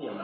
Good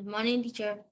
morning, teacher.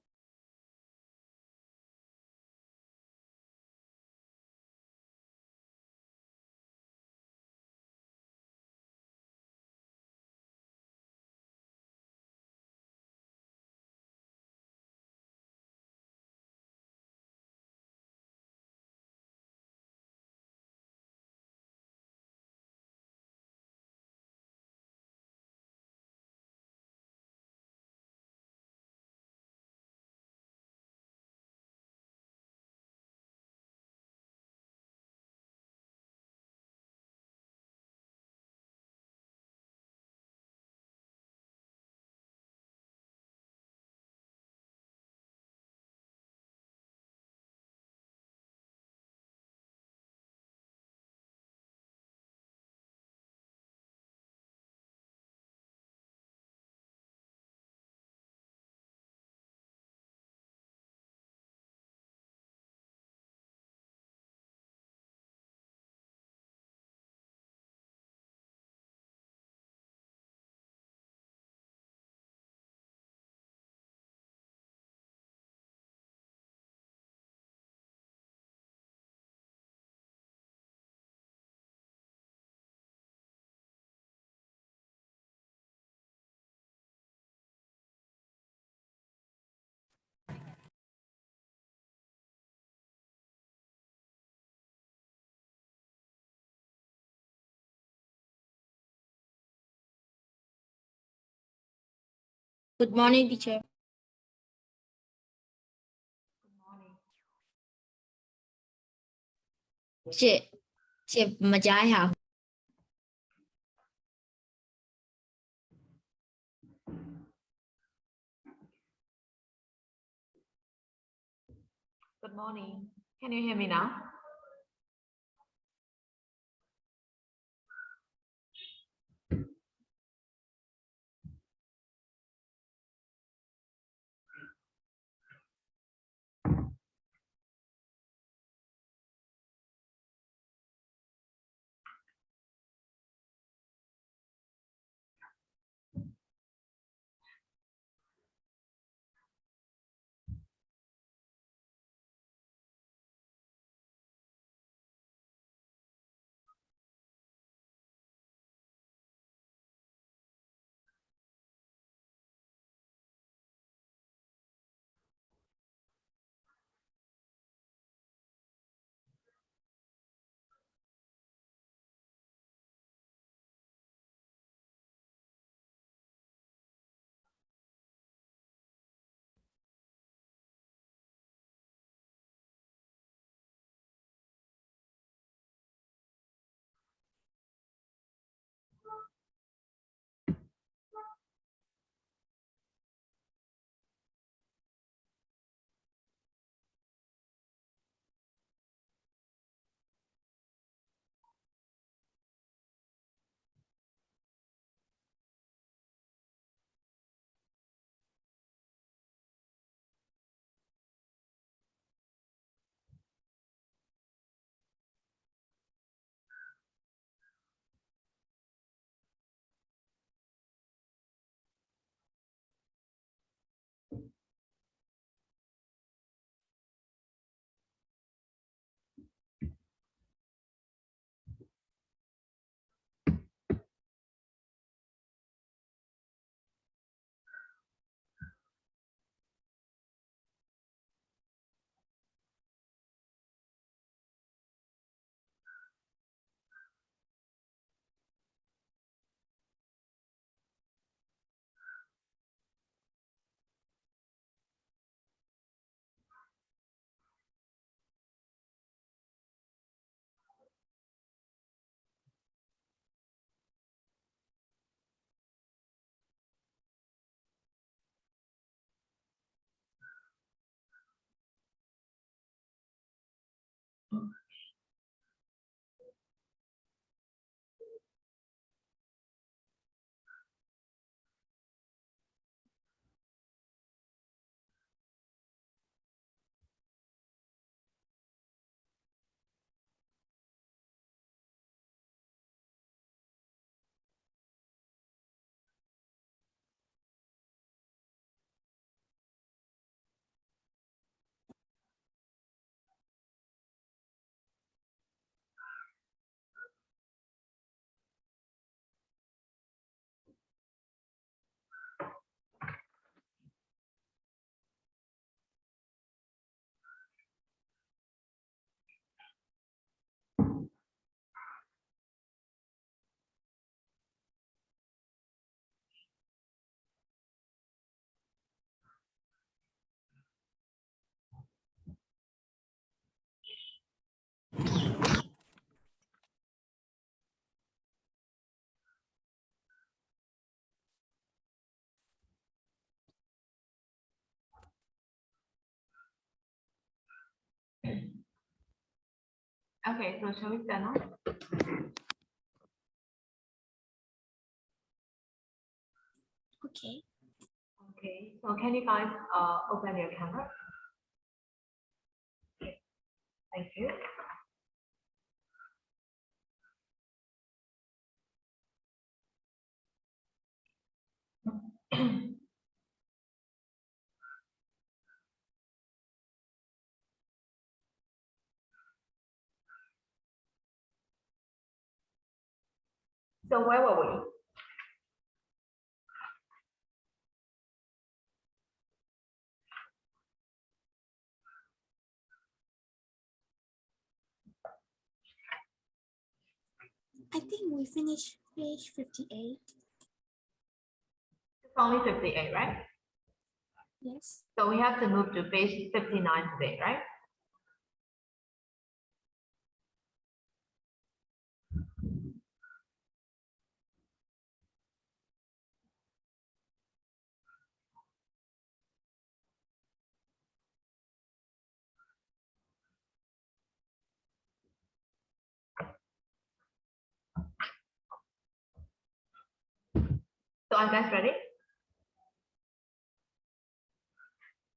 Good morning, teacher. Chị mà trái hả? Good morning. Can you hear me now? Okay, so shall we start now? Okay. Okay, so can you guys open your camera? Okay, thank you. So where were we? I think we finished page 58. It's only 58, right? Yes. So we have to move to page 59 today, right? So are you guys ready?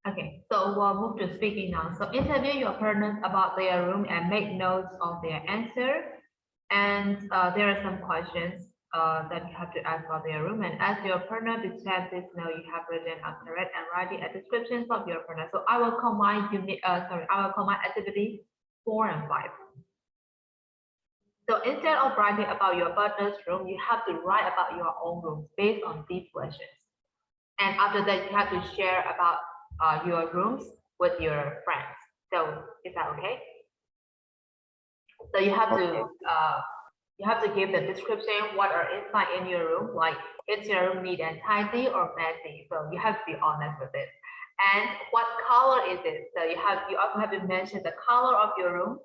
Okay, so we'll move to speaking now. So interview your partners about their room and make notes of their answer. And there are some questions that you have to ask about their room. And as your partner describes this, now you have written a correct and writing a descriptions of your partner. So I will combine I will combine activity 4 and 5. So instead of writing about your partner's room, you have to write about your own room based on these questions. And after that, you have to share about your rooms with your friends. So is that okay? So you have to give the description what are inside in your room, like is your room neat and tidy or messy. So you have to be honest with it. And what color is it? So you also have to mention the color of your room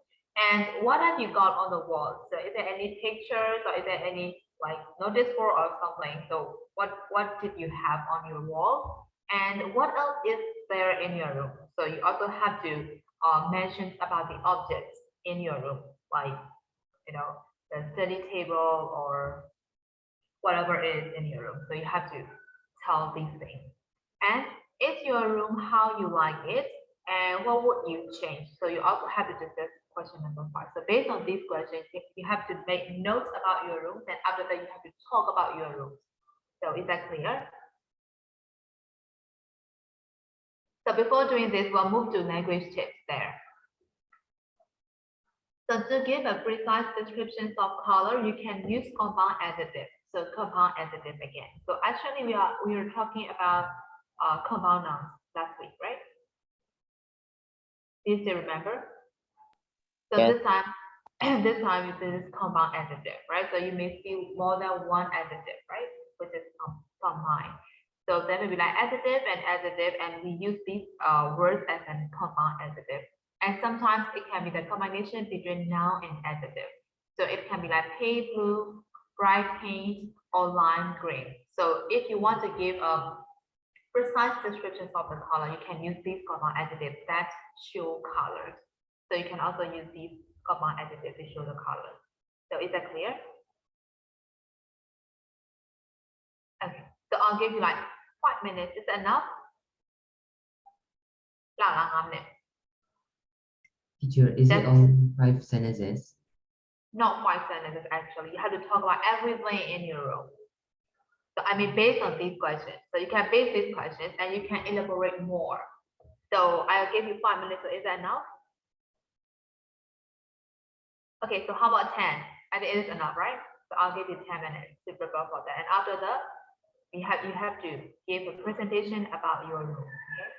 and what have you got on the wall. So is there any pictures or is there any like notice board or something? So what did you have on your wall? And what else is there in your room? So you also have to mention about the objects in your room, like the study table or whatever is in your room. So you have to tell these things. And is your room how you like it? And what would you change? So you also have to discuss question number 5. So based on these questions, you have to make notes about your rooms, and after that you have to talk about your rooms. So is that clear? So before doing this, we'll move to language tips there. So to give a precise description of color, you can use compound adjective. So compound adjective again. So actually we were talking about compound nouns last week, right? Do you still remember? So Yes. this time you use compound adjective, right? So you may see more than one adjective, right? Which is combined. So then we be like adjective, and we use these words as a compound adjective. And sometimes it can be the combination between noun and adjective. So it can be like pale blue, bright pink, or lime green. So if you want to give a precise descriptions of the color, you can use these compound adjectives that show colors. So you can also use these compound adjectives to show the colors. So is that clear? Okay, so I'll give you like 5 minutes. Is that enough? Teacher, is it That's- only 5 sentences? Not 5 sentences actually. You have to talk about everything in your room. So I mean, based on these questions. So you can base these questions and you can elaborate more. So I'll give you 5 minutes. So is that enough? Okay, so how about 10? I think it is enough, right? So I'll give you 10 minutes to prepare for that. And after that, you have to give a presentation about your room. Okay?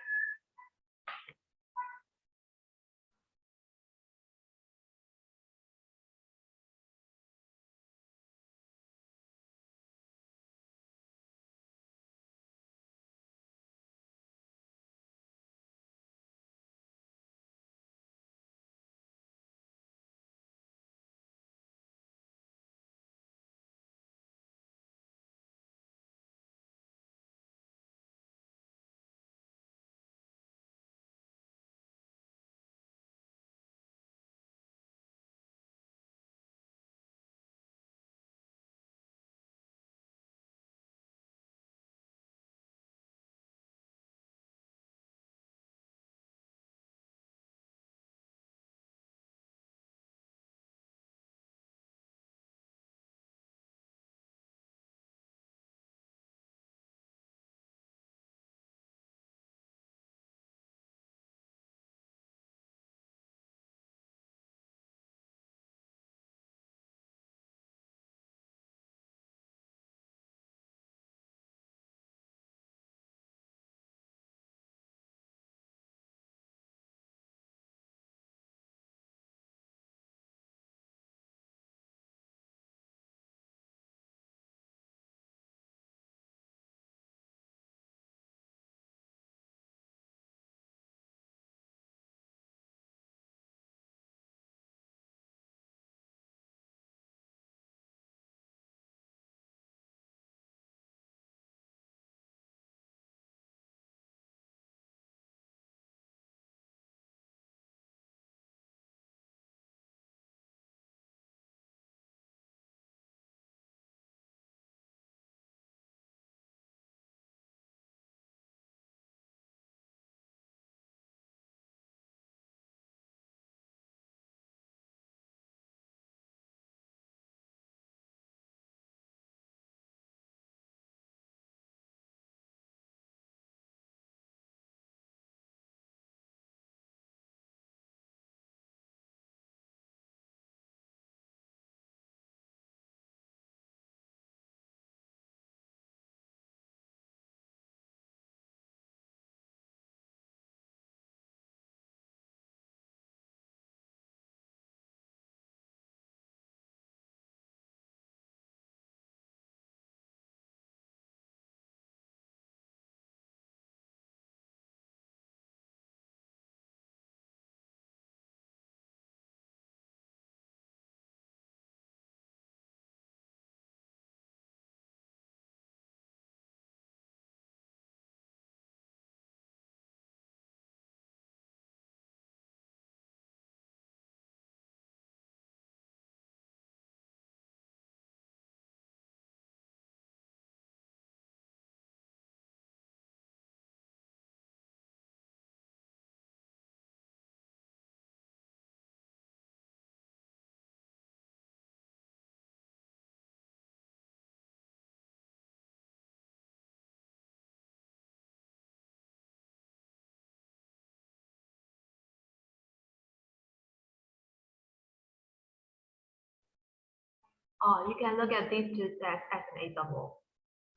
You can look at these two texts as an example,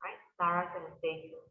right? Sarah and stay tuned.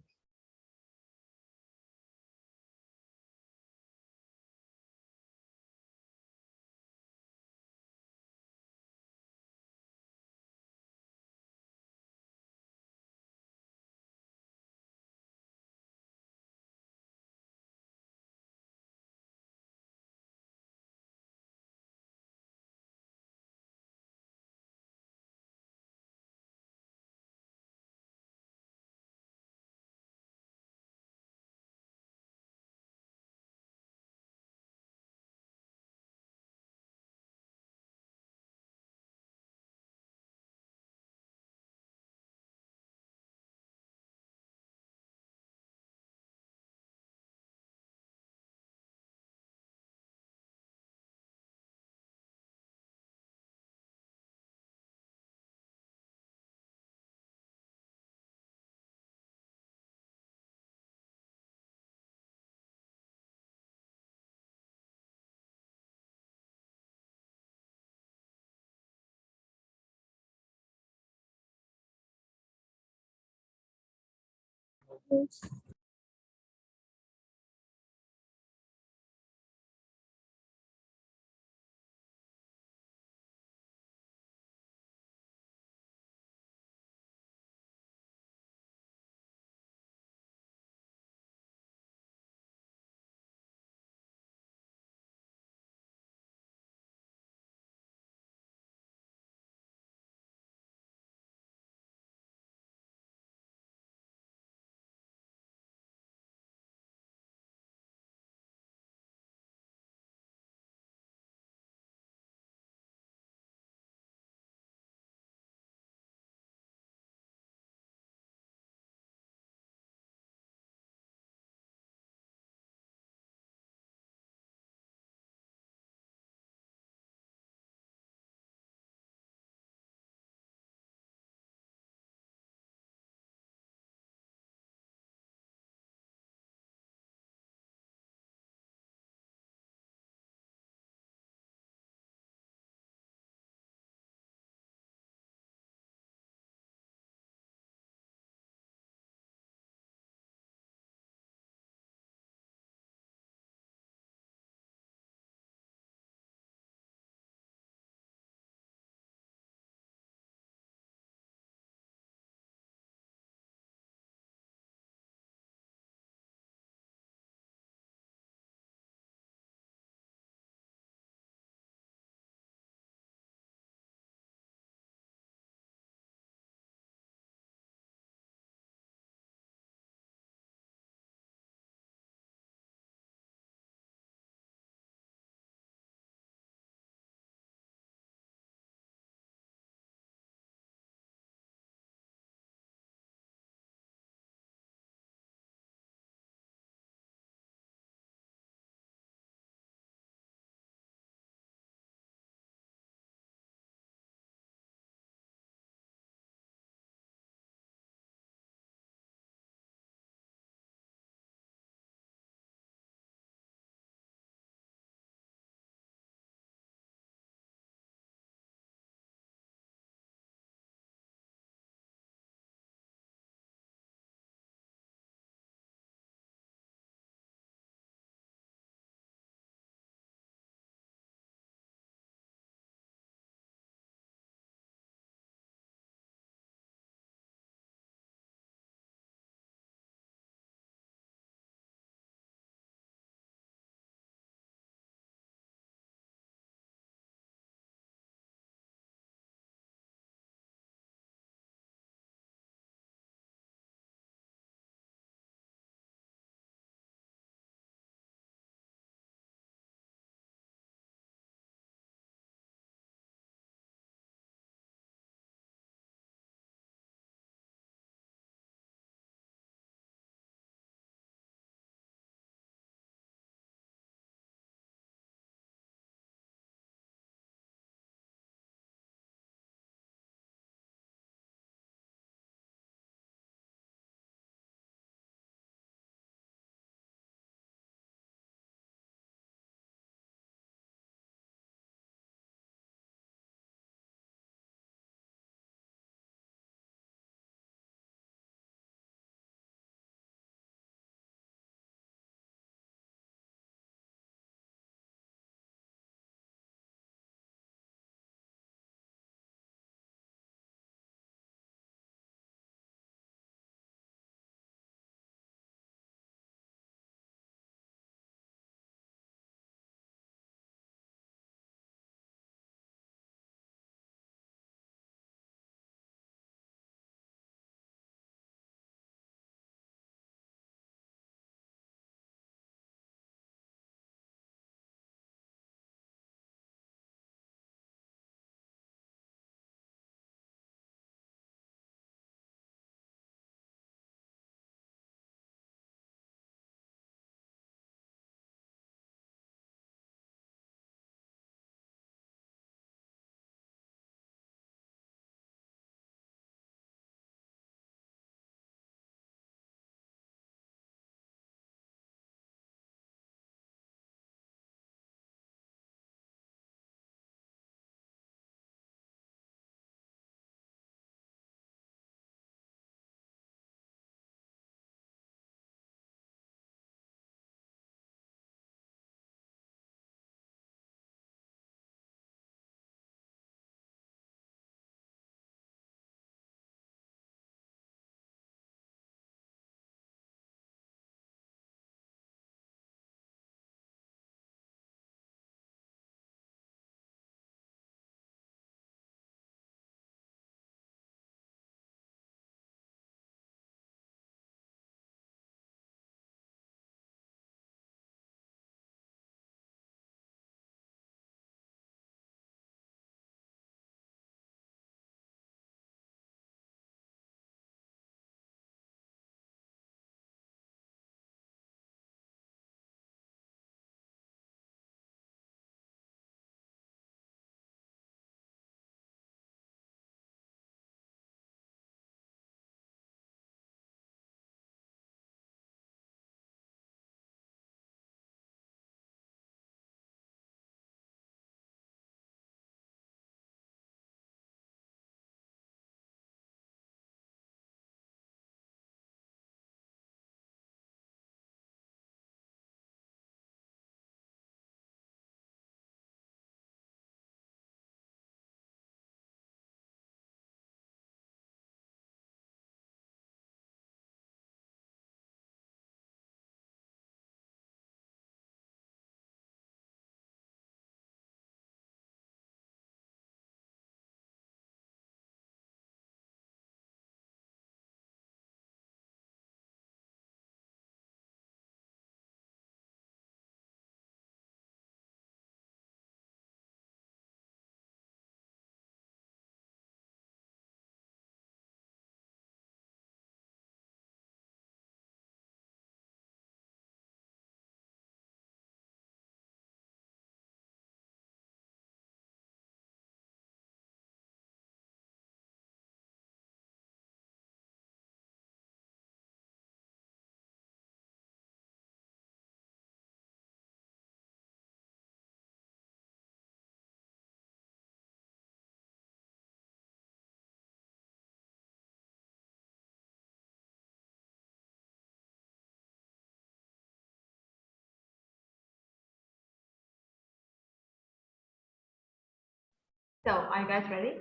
So are you guys ready?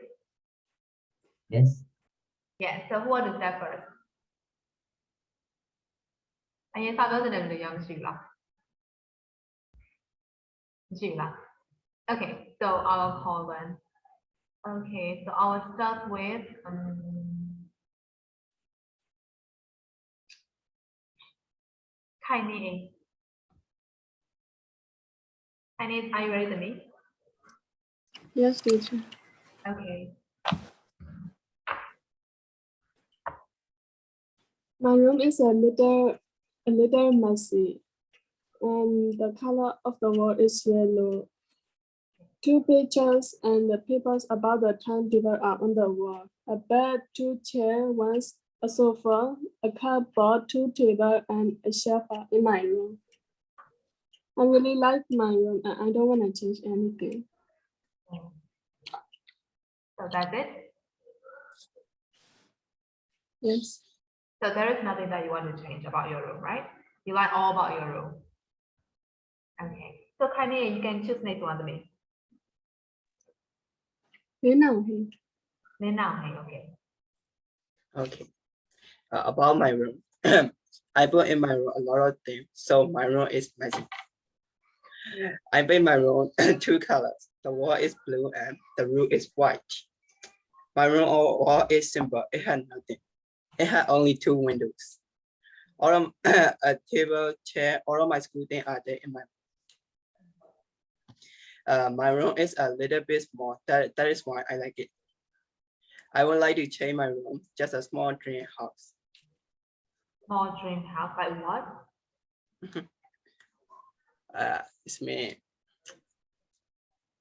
Yes. Yeah, so who wants to start first? Anh em sao đó thì đừng chị là. Chị là. Okay, so I'll call then. Okay, so I'll start with Kaini. Kaini, are you ready to meet? Yes, teacher. Okay. My room is a little messy, and the color of the wall is yellow. Two pictures and the papers about the timetable are on the wall. A bed, two chairs, a sofa, a cupboard, two tables, and a shelf are in my room. I really like my room, and I don't want to change anything. So that's it. Yes. So there is nothing that you want to change about your room, right? You like all about your room. Okay. So Kaini, you can choose next one to me. Thế nào thì? Then now, hey, okay. Okay. About my room, I put in my room a lot of things, so my room is messy. I made my room two colors. The wall is blue and the roof is white. My room wall is simple. It had nothing. It had only two windows. All of a table, chair, all of my school things are there in my room. My room is a little bit small. That is why I like it. I would like to change my room, just a small dream house. Small dream house, like what? It's me.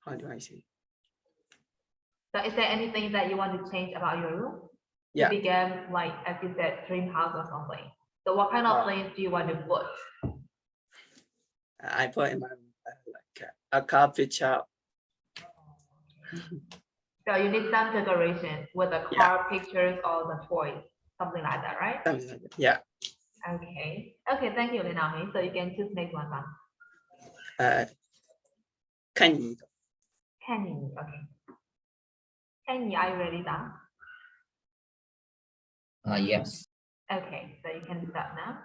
How do I say? So is there anything that you want to change about your room? Yeah. To become like, as you said, dream house or something. So what kind of things do you want to put? I put in my room like a car picture. So you need some decoration with the car pictures or the toys, something like that, right? Something like that. Yeah. Okay. Okay, thank you, Linahi. So you can choose next one now. Kenny. Kenny, okay. Kenny, are you ready now? Yes. Okay, so you can start now.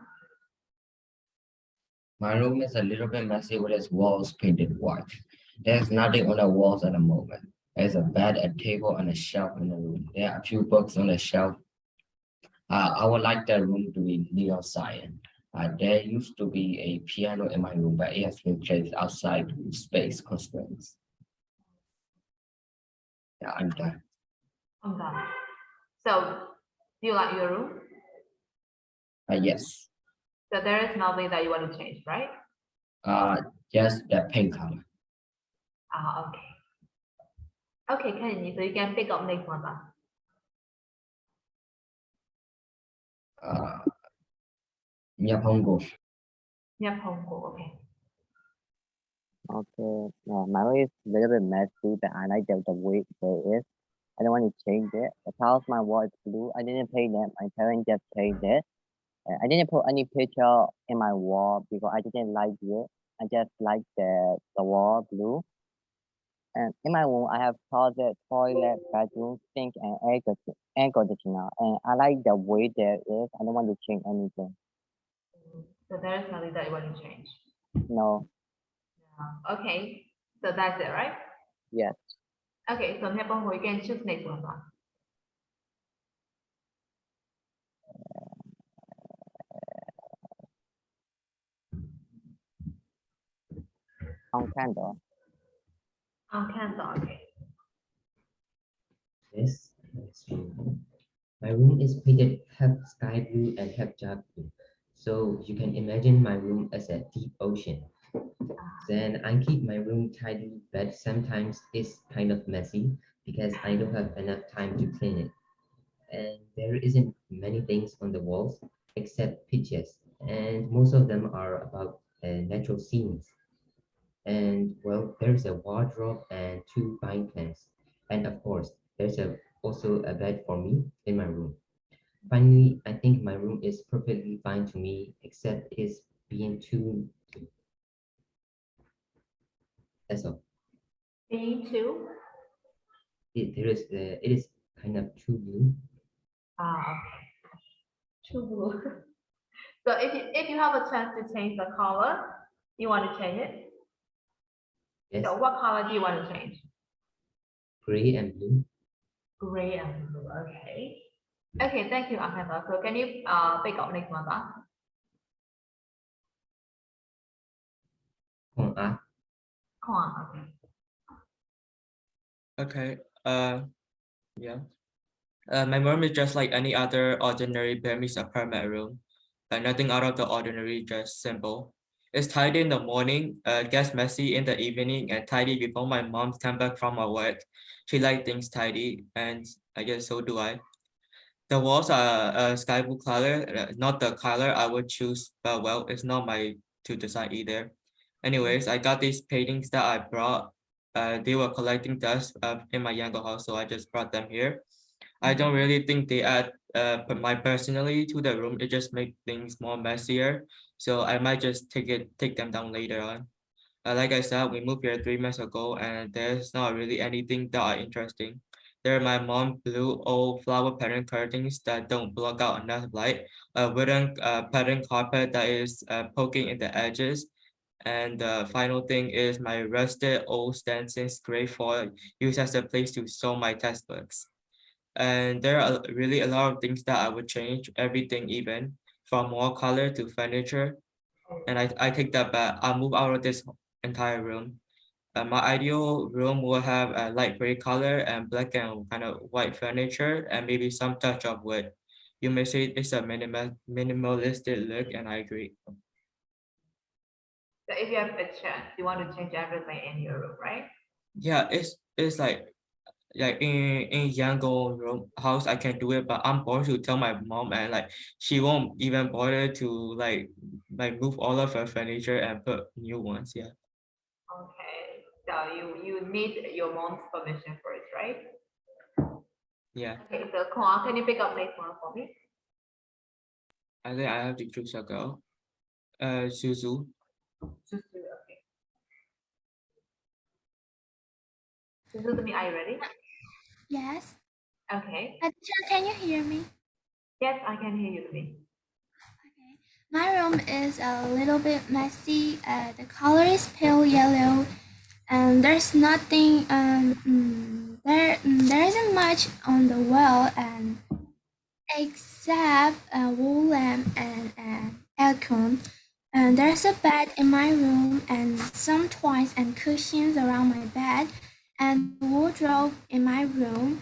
My room is a little bit messy with its walls painted white. There's nothing on the walls at the moment. There's a bed, a table, and a shelf in the room. There are a few books on the shelf. I would like the room to be neon cyan. There used to be a piano in my room, but it has been placed outside due to space constraints. Yeah, I'm done. I'm done. So, do you like your room? Yes. So there is nothing that you want to change, right? Just the pink color. Okay. Okay, Kenny, so you can pick up next one now. Nyapongo. Yep, Hongko, okay. Okay, my room is a little bit messy, but I like the way it is. I don't want to change it. The colors my wall is blue. I didn't paint them. My parents just painted it. I didn't put any picture in my wall because I didn't like it. I just like the wall blue. And in my room, I have closet, toilet, bedroom, sink, and air conditioner. And I like the way there is. I don't want to change anything. So there is nothing that you want to change. No. Okay, so that's it, right? Yes. Okay, so Hongko, you can choose next one now. On candle. On Canva, okay. Yes. That's true. My room is painted half sky blue and half dark blue. So you can imagine my room as a deep ocean. Then I keep my room tidy, but sometimes it's kind of messy because I don't have enough time to clean it. And there isn't many things on the walls except pictures, and most of them are about natural scenes. And well, there's a wardrobe and two fine plants. And of course, there's also a bed for me in my room. Finally, I think my room is perfectly fine to me, except it's being too. That's all. Being too? it is kind of true blue. Okay. True blue. So if you have a chance to change the color, you want to change it? Yes, So what color do you want to change? gray and blue. Gray and blue. Okay. Okay, thank you, Angela. So can you pick up next one? Hong art. Come on. Okay. Okay. Yeah. My room is just like any other ordinary Burmese apartment room. Nothing out of the ordinary, just simple. It's tidy in the morning, gets messy in the evening, and tidy before my mom comes back from her work. She likes things tidy, and I guess so do I. The walls are sky blue color, not the color I would choose, but well, it's not my to decide either. Anyways, I got these paintings that I brought. They were collecting dust in my younger house, so I just brought them here. I don't really think they add my personality to the room. It just makes things more messier. So I might just take them down later on. Like I said, we moved here 3 months ago, and there's not really anything that are interesting. There are my mom blue old flower pattern curtains that don't block out enough light, a wooden pattern carpet that is poking in the edges, and the final thing is my rusted old Stanton's gray foil used as a place to store my textbooks. And there are really a lot of things that I would change, everything even, from wall color to furniture. And I take that back. I'll move out of this entire room. My ideal room will have a light gray color and black and kind of white furniture and maybe some touch of wood. You may say it's a minimalistic look, and I agree. So if you have a chance, you want to change everything in your room, right? Yeah, it's like in Yangon room house I can do it, but I'm bored to tell my mom, and like she won't even bother to like move all of her furniture and put new ones. Yeah. Okay. So you need your mom's permission first, right? Yeah. Okay. So come on, can you pick up next one for me? I think I have to choose a girl. Suzu. Susu. Okay. Susu, to me, are you ready? Yes. Okay. Teacher, can you hear me? Yes, I can hear you, to me. Okay. My room is a little bit messy. The color is pale yellow, and there's nothing. There isn't much on the wall, and except a wall lamp and an aircon. And there's a bed in my room, and some toys and cushions around my bed, and a wardrobe in my room.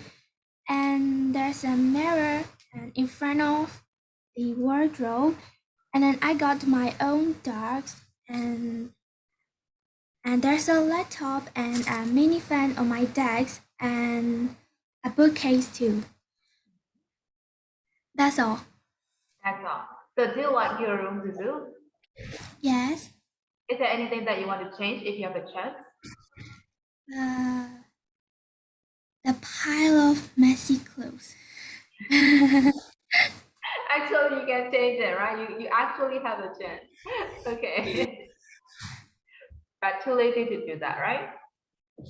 And there's a mirror in front of the wardrobe, and then I got my own dogs, and there's a laptop and a mini fan on my desk and a bookcase too. That's all. That's all. So do you like your room, Susu? Yes. Is there anything that you want to change if you have a chance? The pile of messy clothes. Actually, you can change it, right? You actually have a chance. Okay. But too lazy to do that, right?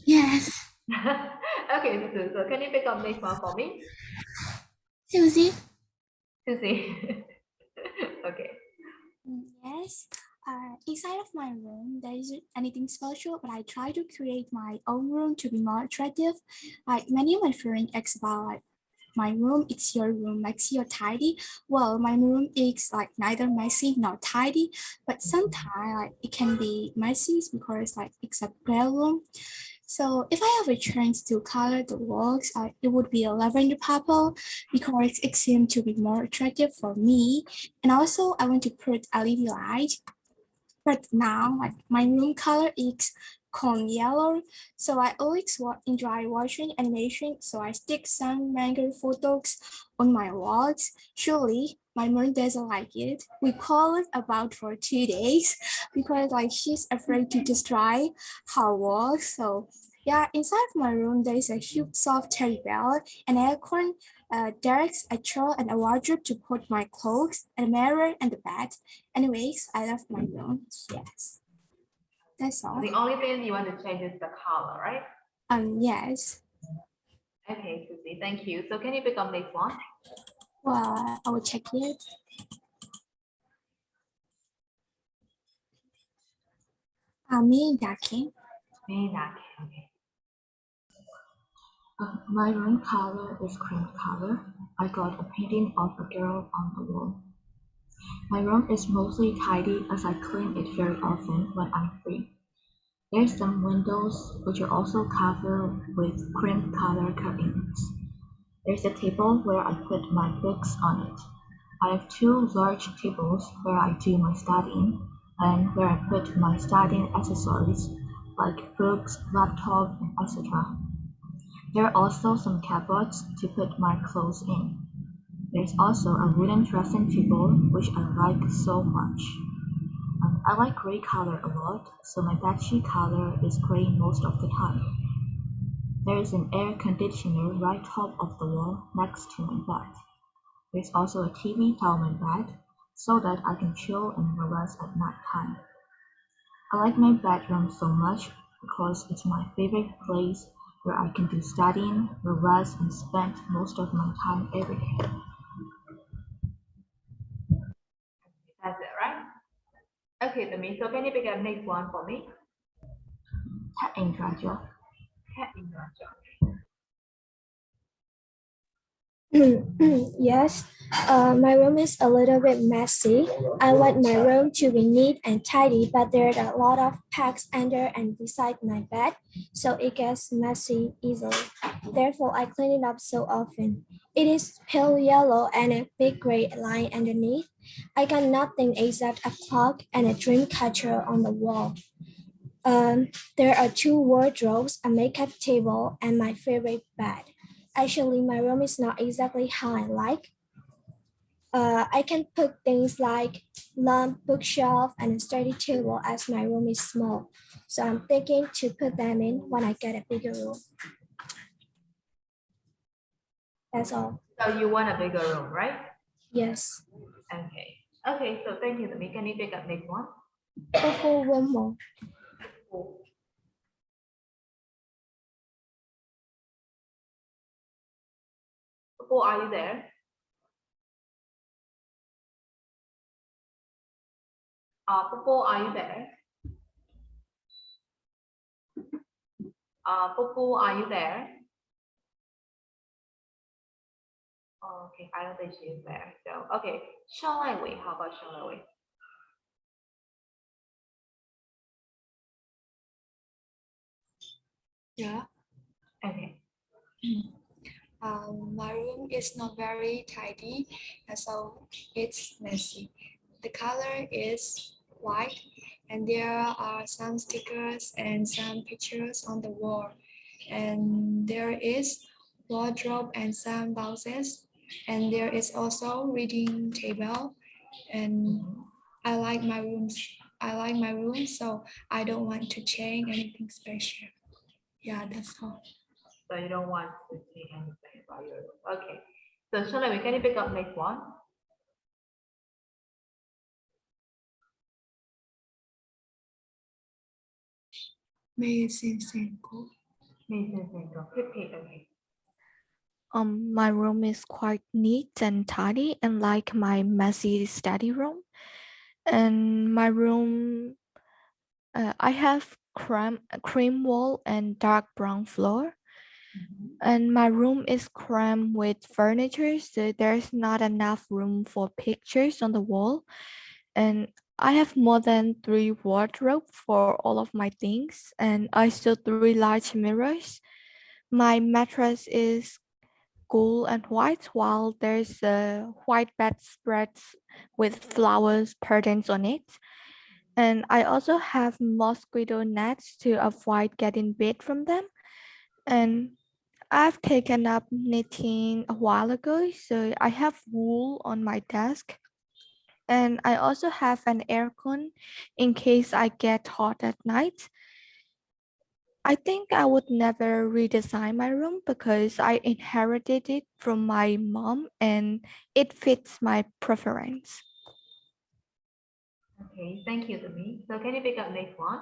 Yes. Okay, Susu, so can you pick up next one for me? Susie. Susie. Okay. Yes. Inside of my room, there isn't anything special, but I try to create my own room to be more attractive. Like many of my friends ask about like my room is your room, messy or tidy. Well, my room is like neither messy nor tidy, but sometimes like it can be messy because like it's a bare room. So if I have a chance to color the walls, it would be a lavender purple because it seems to be more attractive for me. And also I want to put LED light. But now like my room color is corn yellow. So I always enjoy watching animation. So I stick some manga photos on my walls. Surely my mom doesn't like it. We call it about for 2 days because like she's afraid to destroy her walls. So yeah, inside of my room there is a huge soft teddy bear, an aircon, desk, a chair, and a wardrobe to put my clothes, a mirror, and the bed. Anyways, I love my room. Yes, that's all. The only thing you want to change is the color, right? Yes. Okay, Susie, thank you. So can you pick up next one? Well, I will check it. Me, Daki. Me, okay. My room color is cream color. I got a painting of a girl on the wall. My room is mostly tidy as I clean it very often when I'm free. There's some windows which are also covered with cream color curtains. There's a table where I put my books on it. I have two large tables where I do my studying and where I put my studying accessories like books, laptop, and etc. There are also some cupboards to put my clothes in. There's also a wooden dressing table which I like so much. I like gray color a lot, so my bedsheet color is gray most of the time. There is an air conditioner right top of the wall next to my bed. There's also a TV down my bed so that I can chill and relax at night time. I like my bedroom so much because it's my favorite place where I can do studying, relax, and spend most of my time every day. That's it, right? Okay, Tami, so can you pick up next one for me? Cat in Raja. Cat in Raja. Yes, my room is a little bit messy. I want my room to be neat and tidy, but there are a lot of packs under and beside my bed, so it gets messy easily. Therefore, I clean it up so often. It is pale yellow and a big gray line underneath. I got nothing except a clock and a dream catcher on the wall. There are two wardrobes, a makeup table, and my favorite bed. Actually, my room is not exactly how I like. I can put things like lamp, bookshelf, and a study table as my room is small. So I'm thinking to put them in when I get a bigger room. That's all. So you want a bigger room, right? Yes. Okay. Okay, so thank you, Tami. Can you pick up next one? Oh, one more. Popo, are you there? Popo, are you there? Popo, are you there? Oh, okay, I don't think she is there. So, okay, Shall I wait? How about Shall I wait? Yeah, Okay. my room is not very tidy, and so it's messy. The color is white, and there are some stickers and some pictures on the wall. And there is wardrobe and some boxes, and there is also reading table. And I like my rooms. I like my room, so I don't want to change anything special. Yeah, that's all. So you don't want to see anything about your room. Okay. So Shalawi, can you pick up next one? Amazing, simple. Repeat, okay. My room is quite neat and tidy, and like my messy study room. And my room, I have cream wall and dark brown floor. And my room is crammed with furniture, so there's not enough room for pictures on the wall. And I have more than 3 wardrobes for all of my things, and I saw 3 large mirrors. My mattress is gold and white, while there's a white bedspread with flowers patterns on it. And I also have mosquito nets to avoid getting bit from them. And I've taken up knitting a while ago, so I have wool on my desk. And I also have an aircon in case I get hot at night. I think I would never redesign my room because I inherited it from my mom and it fits my preference. Okay, thank you, Tami. So can you pick up next one?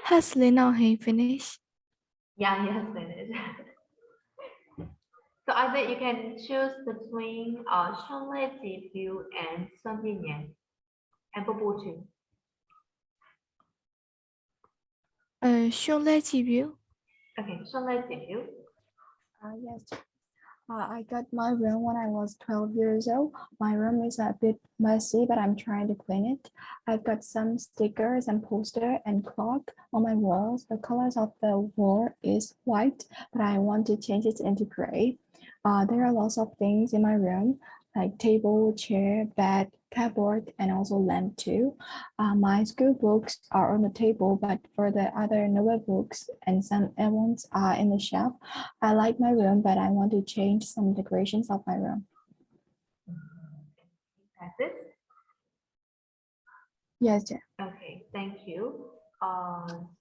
Has Lena finished? Yeah, he has finished. So I think you can choose between 春类级 view and 孙纪年 and 步步群. 兄弟几 view? Okay, 春类级 view. Yes. I got my room when I was 12 years old. My room is a bit messy, but I'm trying to clean it. I've got some stickers and poster and clock on my walls. The colors of the wall is white, but I want to change it into gray. There are lots of things in my room, like table, chair, bed, cupboard, and also lamp too. My school books are on the table, but for the other novel books and some albums are in the shelf. I like my room, but I want to change some decorations of my room. That's it. Yes, Jeff. Okay, thank you.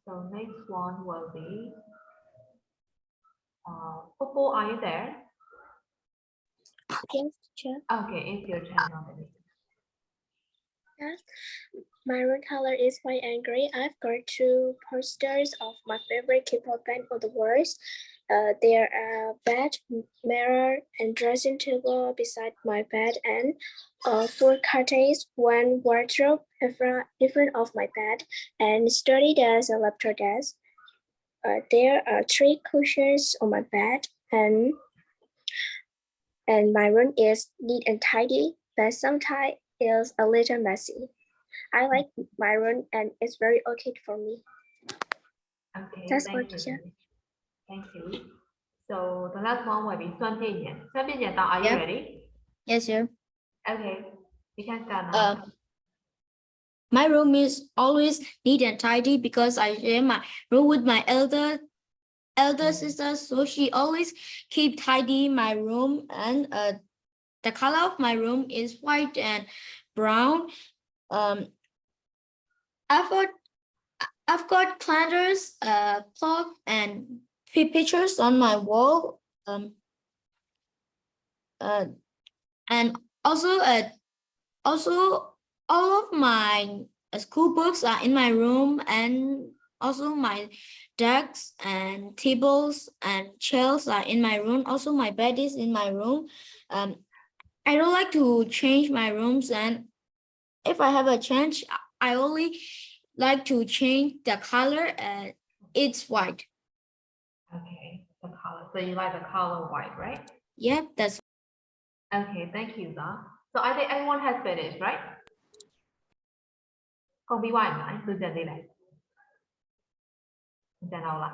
So next one will be Popo, are you there? Yes, teacher. Okay, it's your turn already. Yes. My room color is white and gray. I've got two posters of my favorite K-pop band on the walls. There are bed, mirror, and dressing table beside my bed, and four curtains, one wardrobe in front of my bed, and study desk and laptop desk. There are three cushions on my bed, and my room is neat and tidy, but sometimes it's a little messy. I like my room and it's very okay for me. Okay, That's all, thank you. teacher. Thank you. So the last one will be 孙纪年. 孙纪年, are you Yep. ready? Yes, sir. Okay, you can start now. My room is always neat and tidy because I share my room with my elder sister, so she always keep tidy my room, and the color of my room is white and brown. I've got calendars, clock, and pictures on my wall. And also all of my school books are in my room, and also my desks and tables and chairs are in my room. Also, my bed is in my room. I don't like to change my rooms, and if I have a chance, I only like to change the color. It's white. Okay, the color. So you like the color white, right? Yep, that's. Okay, thank you, Zah. So I think everyone has finished, right? Không bị white mà, tôi dần đi này. Dần nào là?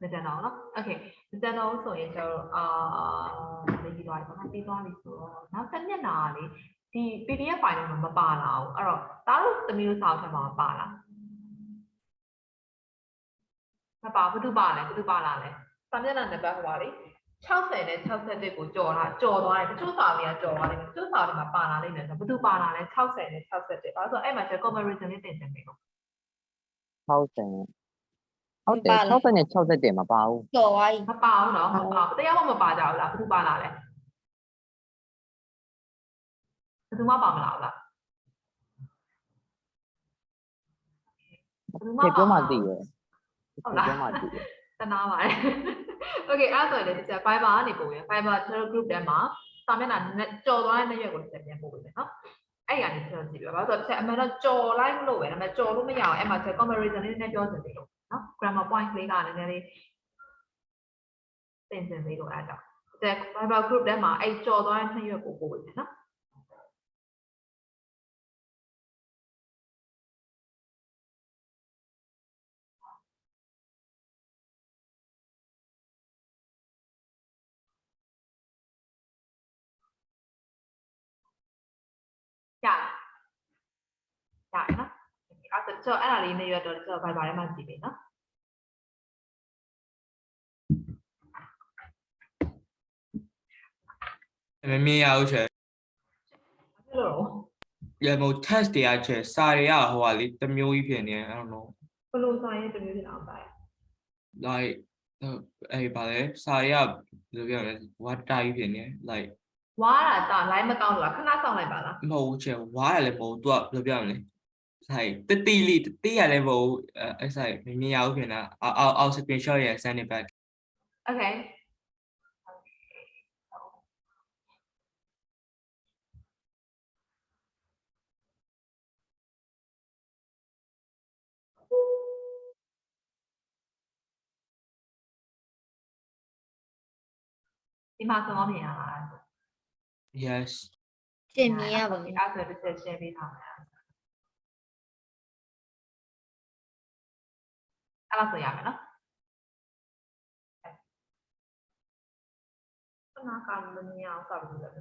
Dần nào đó. Okay, dần nào so in so đi đòi có đi đòi đi số. Nó tất nhiên là đi PDF file မှာမပါလာဘူးအဲ့တော့ဒါလို့တမျိုးစာထဲမှာပါလားမပါဘူးဘာတူပါလာလဲစာမျက်နှာနံပါတ်ဟိုပါလေ60နဲ့61ကိုကြော်သွားတယ်တချို့စာတွေကကြော်သွားတယ်တချို့စာတွေမှာပါလာလိမ့်မယ်ဆိုတော့ဘာတူပါလာလဲ60နဲ့61ဘာလို့ဆိုအဲ့မှာကျ comparison လေးတင်တင်ပေးလို့ဟုတ်တယ်60နဲ့61မပါဘူး ကြော်သွားပြီ မပါဘူးเนาะမပါဘူးတရားမှမပါကြဘူးလားဘာတူပါလာလဲဘာတူမှပါမလားလား ဒီပြောမှသိရယ်ဟုတ်လားတနာပါတယ် Okay အဲ့ဆိုရင်လည်းဒီချက် Fiber ကနေပို့ရင် Fiber group ထဲမှာစာမျက်နှာကြော်သွားတဲ့နှစ်ရွက်ကိုပြန်ပို့ပေးမယ်နော်အဲ့ဒီကနေချက်ကြည့်ပြပါဘာလို့ဆိုတော့ချက်အမှန်တော့ကြော်လိုက်လို့ပဲဒါပေမဲ့ကြော်လို့မရအောင်အဲ့မှာချက် comparison လေးနည်းနည်းပြောချင်သေးလို့နော် grammar point လေးကလည်းနည်းနည်းလေးသင်ချင်သေးလို့အဲ့ဒါကြောင့်ချက် Fiber group ထဲမှာအဲ့ကြော်သွားတဲ့နှစ်ရွက်ကိုပို့ပေးမယ်နော်ရတယ်နော်အဲ့တော့အဲ့ဒါလေးနေရတော့ကျွန်တော် Fiber ထဲမှာကြည့်ပြီနော်မမြင်ရဘူးချေ အဲ့လို ရမို့ test တရားချေစာတွေကဟိုကလေတစ်မျိုးကြီးဖြစ်နေ I don't know ဘယ်လိုစာရေးတစ်မျိုးဖြစ်အောင်ပါလဲ like အဲ့ဗာလေစာတွေကဘယ်လိုပြောလဲ what type ဖြစ်နေ like ဝါတာတာ line မကောင်းလို့လားခဏဆောင်လိုက်ပါလား မဟုတ်ဘူးချေဝါရလည်းမဟုတ်သူကဘယ်လိုပြောမလဲ like the tea level. It's like me out, you know. I'll screenshot it and send it back. Okay. Thì mà sao mà à? Yes. 这米啊，我 After the session, we have. Al았оရမယ်နော်ခဏကမမြင်အောင်စောက်ပြီးတော့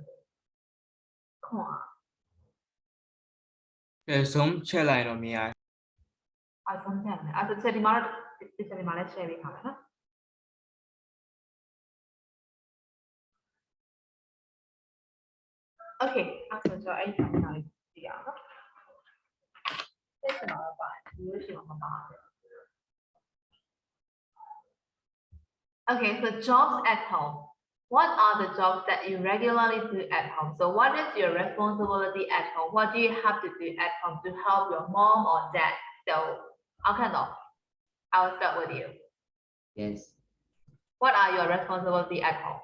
ခွန် Some share line on me. အဆုံးဖြတ်မယ်အဲ့ဒါချက်ဒီမှာတော့ဒီချက်ဒီမှာလည်း share ပေးထားမယ်နော် Okay အဲ့ဆိုတော့အဲ့ဒီခဏလေးကြည့်အောင်နော်ဆက်တော့ပါဒီလိုရှိမှာပါ Okay, so jobs at home. What are the jobs that you regularly do at home? So what is your responsibility at home? What do you have to do at home to help your mom or dad? So I'll start with you. Yes. What are your responsibility at home?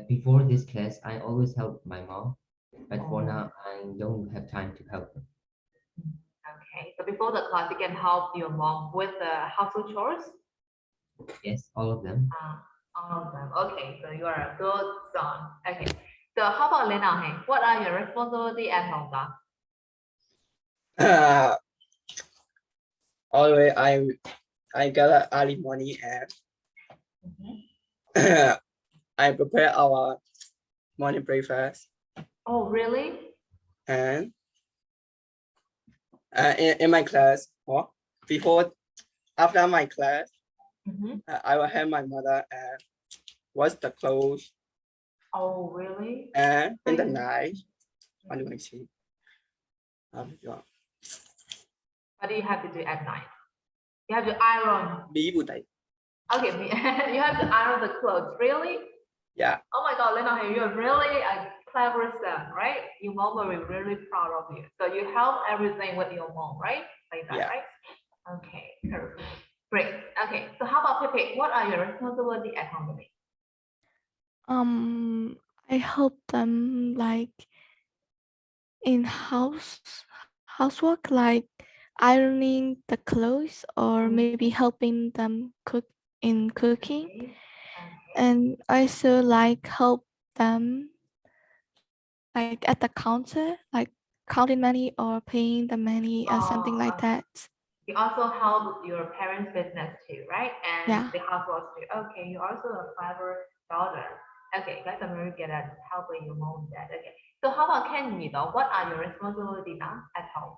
Before this class, I always help my mom, but for now, I don't have time to help her. Okay, so before the class, you can help your mom with the household chores? Yes, all of them. All of them. Okay, so you are a good son. Okay, so how about Lena? Hey, what are your responsibility at home? Always I get up early morning and I prepare our morning breakfast. Oh, really? And in my class, after my class, I will help my mother wash the clothes. Oh, really? And in the night, what do I see? What do you have to do at night? You have to iron. Okay, you have to iron the clothes. Really? Yeah. Oh my God, Lena, you're really a clever son, right? Your mom will be really proud of you. So you help everything with your mom, right? Like that, Yeah. right? Okay, perfect. Great. Okay, so how about Pepe? What are your responsibility at home, Pepe? I help them like in housework, like ironing the clothes or maybe helping them cook in cooking. And I also like help them like at the counter, like counting money or paying the money or something like that. You also help your parents' business too, right? And Yeah. the housework too. Okay, you're also a clever daughter. Okay, guys, I'm very good at helping your mom and dad. Okay, so how about Kenny though? What are your responsibilities now at home?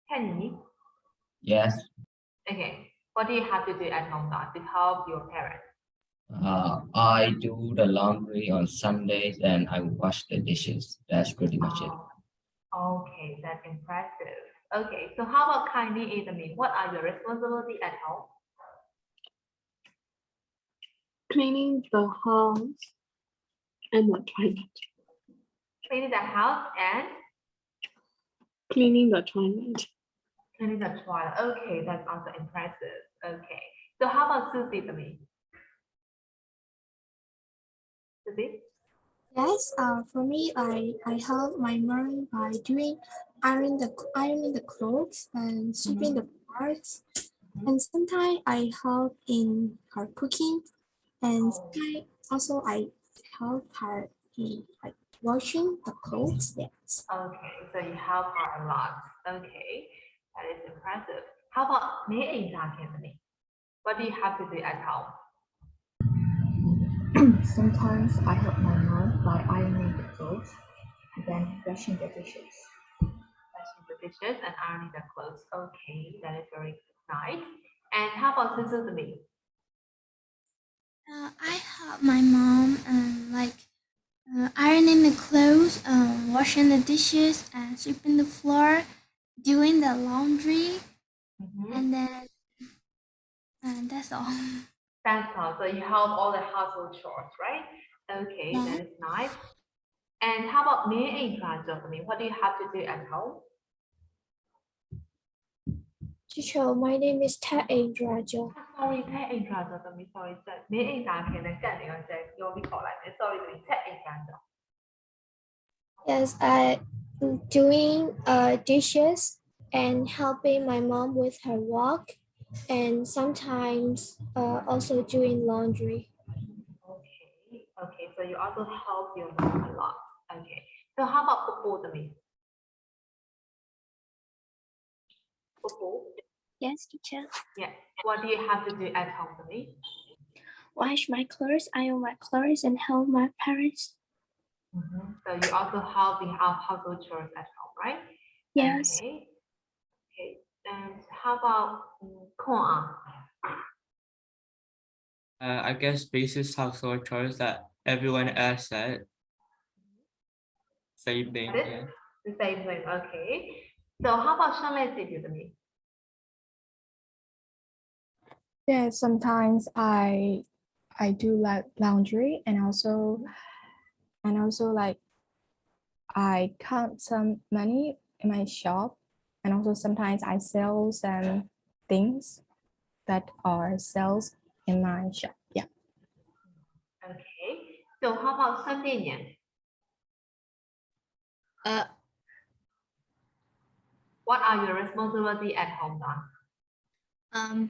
Kenny? Yes. Okay, what do you have to do at home now to help your parents? I do the laundry on Sundays and I wash the dishes. That's pretty much it. Okay, that's impressive. Okay, so how about Kindly Adamin? What are your responsibilities at home? Cleaning the house and the toilet. Cleaning the house and Cleaning the toilet. cleaning the toilet. Okay, that's also impressive. Okay, so how about Susie Adamin? Susie? Yes, for me, I help my mom by ironing the clothes and sweeping the floors. And sometimes I help in her cooking, and sometimes also I help her in like washing the clothes. Yes. Okay, so you help her a lot. Okay, that is impressive. How about Nay Nwe? What do you have to do at home? Sometimes I help my mom by ironing the clothes and then washing the dishes. Washing the dishes and ironing the clothes. Okay, that is very nice. And how about Susie? I help my mom like ironing the clothes, washing the dishes, and sweeping the floor, doing the laundry, and then that's all. That's all. So you help all the household chores, right? Okay, Yeah. that is nice. And how about Nay Nwe? What do you have to do at home? Teacher, my name is Nay Nwe. Sorry, Nay Nwe. Sorry, Nay Nwe. Sorry, Yes, I doing dishes and helping my mom with her work, and sometimes also doing laundry. Okay, so you also help your mom a lot. Okay, so how about Popo to me? Popo? Yes, teacher. Yeah, what do you have to do at home to me? Wash my clothes, iron my clothes, and help my parents. So you also help the household chores at home, right? Yes. Okay. Okay, and how about Koan? I guess basic household chores that everyone else said. Same thing, yeah. The same thing, okay. So how about Shanlei to me? Yeah, sometimes I do like laundry and also like I count some money in my shop, and also sometimes I sell some things that are sales in my shop. Yeah. Okay. So how about Sunday? What are your responsibility at home now?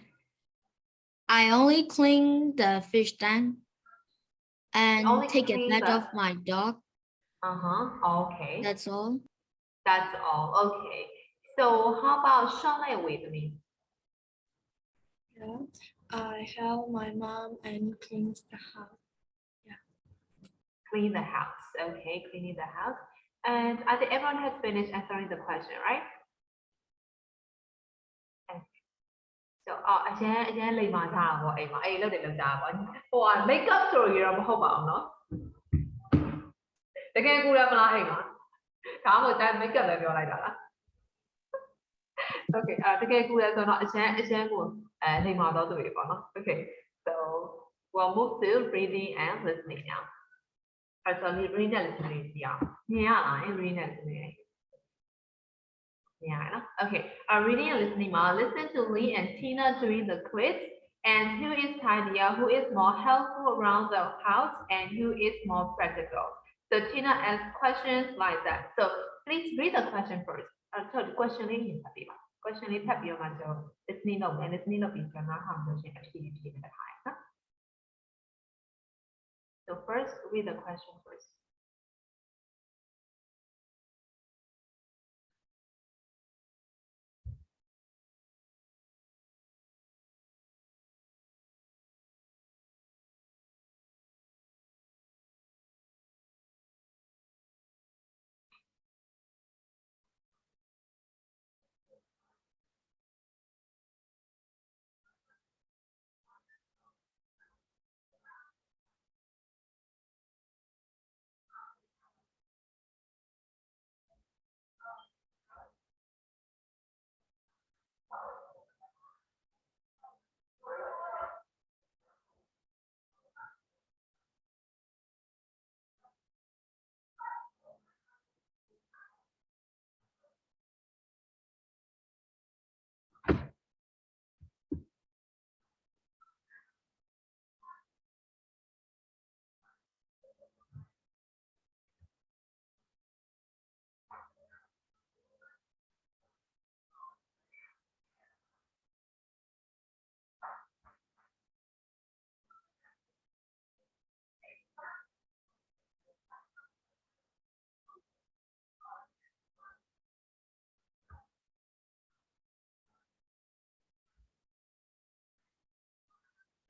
I only clean the fish tank and only take a clean bath the- of my dog. Okay. That's all. That's all. Okay. So how about Shanlei with me? Yeah, I help my mom and clean the house. Clean the house. Okay, cleaning the house. And I think everyone has finished answering the question, right? Okay. So, အရင်လိမ္မာထားတာပေါ့အိမ်မှာအဲ့လောက်တွေလောက်တာပေါ့ဟိုက makeup ဆိုရတော့မဟုတ်ပါဘူးเนาะတကယ်ကူရမလားအိမ်မှာဒါမှမဟုတ်တိုင်း makeup ပဲပြောလိုက်တာလား Okay တကယ်ကူရဆိုတော့အရင်ကိုလိမ္မာတော့သူတွေပေါ့နော် Okay so we'll move to reading and listening now actually reading and listening ကြည့်အောင်မြင်ရလား reading and listening Yeah, okay. Reading and listening. Listen to Lee and Tina doing the quiz. And who is tidier? Who is more helpful around the house? And who is more practical? So Tina asks questions like that. So please read the question first. So the question is question is happy about listening of and listening of each other activity in the time. So first read the question first.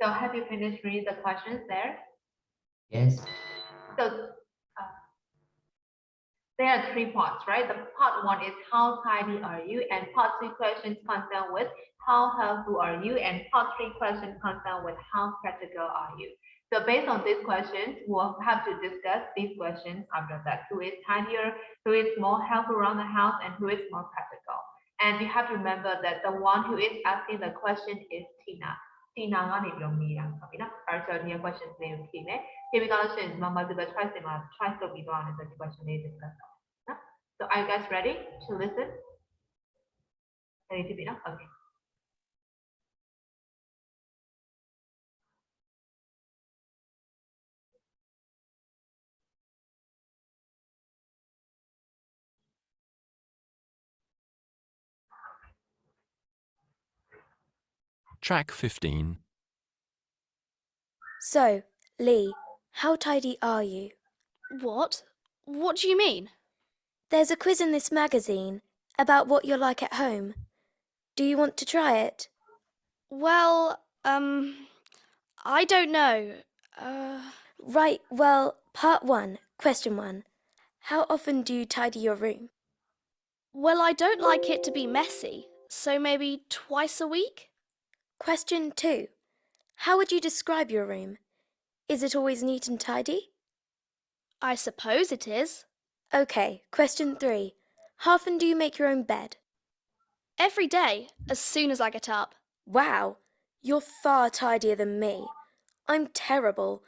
So have you finished reading the questions there? Yes. So there are 3 parts, right? The part 1 is how tidy are you? And part 2 questions concerned with how helpful are you? And part 3 questions concerned with how practical are you? So based on these questions, we'll have to discuss these questions after that. Who is tidier? Who is more helpful around the house? And who is more practical? And you have to remember that the one who is asking the question is Tina. T နာကနေပြီးတော့မေးတာဟုတ်ပြီနော်အဲ့တော့ဒီ question လေးကိုဖြေမယ်ဖြေပြီးတော့ရှင် multiple choice တွေမှာ choice လုပ်ပြီးတော့လည်းဒီ question လေး discuss လုပ်နော် so are you guys ready to listen ready ဖြစ်ပြီနော် okay Track 15. So, Lee, how tidy are you? What? What do you mean? There's a quiz in this magazine about what you're like at home. Do you want to try it? Well, I don't know. Right, well, part 1, question 1. How often do you tidy your room? Well, I don't like it to be messy, so maybe twice a week? Question 2. How would you describe your room? Is it always neat and tidy? I suppose it is. Okay, question 3. How often do you make your own bed? Every day, as soon as I get up. Wow, you're far tidier than me. I'm terrible.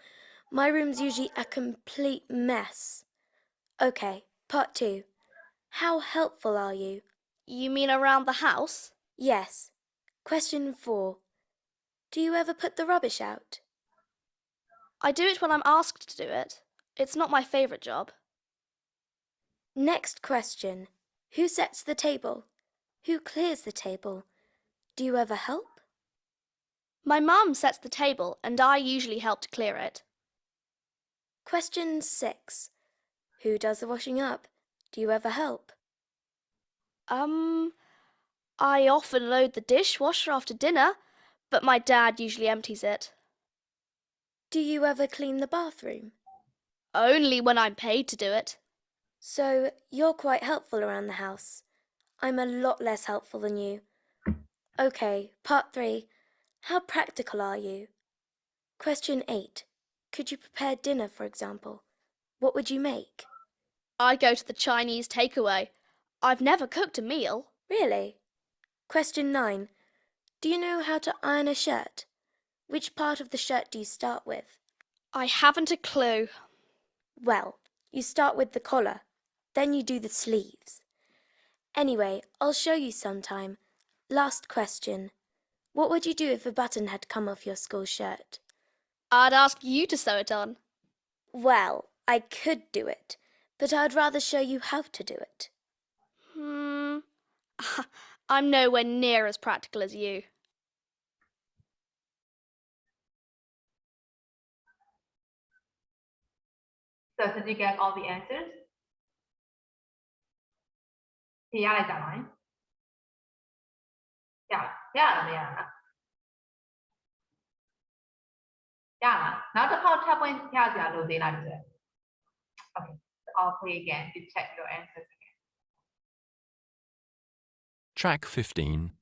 My room's usually a complete mess. Okay, part 2. How helpful are you? You mean around the house? Yes. Question 4. Do you ever put the rubbish out? I do it when I'm asked to do it. It's not my favourite job. Next question. Who sets the table? Who clears the table? Do you ever help? My mum sets the table and I usually help to clear it. Question 6. Who does the washing up? Do you ever help? I often load the dishwasher after dinner, but my dad usually empties it. Do you ever clean the bathroom? Only when I'm paid to do it. So, you're quite helpful around the house. I'm a lot less helpful than you. Okay, part 3. How practical are you? Question 8. Could you prepare dinner, for example? What would you make? I go to the Chinese takeaway. I've never cooked a meal. Really? Question 9. Do you know how to iron a shirt? Which part of the shirt do you start with? I haven't a clue. Well, you start with the collar, then you do the sleeves. Anyway, I'll show you sometime. Last question. What would you do if a button had come off your school shirt? I'd ask you to sew it on. Well, I could do it, but I'd rather show you how to do it. I'm nowhere near as practical as you. So did you get all the answers? ဖြေရလိုက်ကြပါမယ်ရလားမရလားရလားနောက်တစ်ခေါက်ထပ်ပွင့်ပြကြလို့သေးလားဒီ Okay so I'll play again to check your answers again Track 15.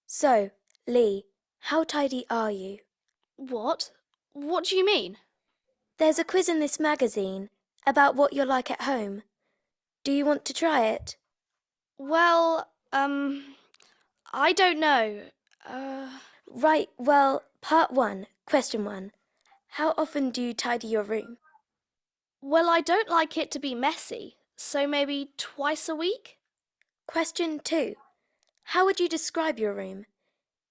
So, Lee, how tidy are you? What? What do you mean? There's a quiz in this magazine about what you're like at home. Do you want to try it? Well, I don't know. Right, well, part 1, question 1. How often do you tidy your room? Well, I don't like it to be messy, so maybe twice a week? Question 2. How would you describe your room?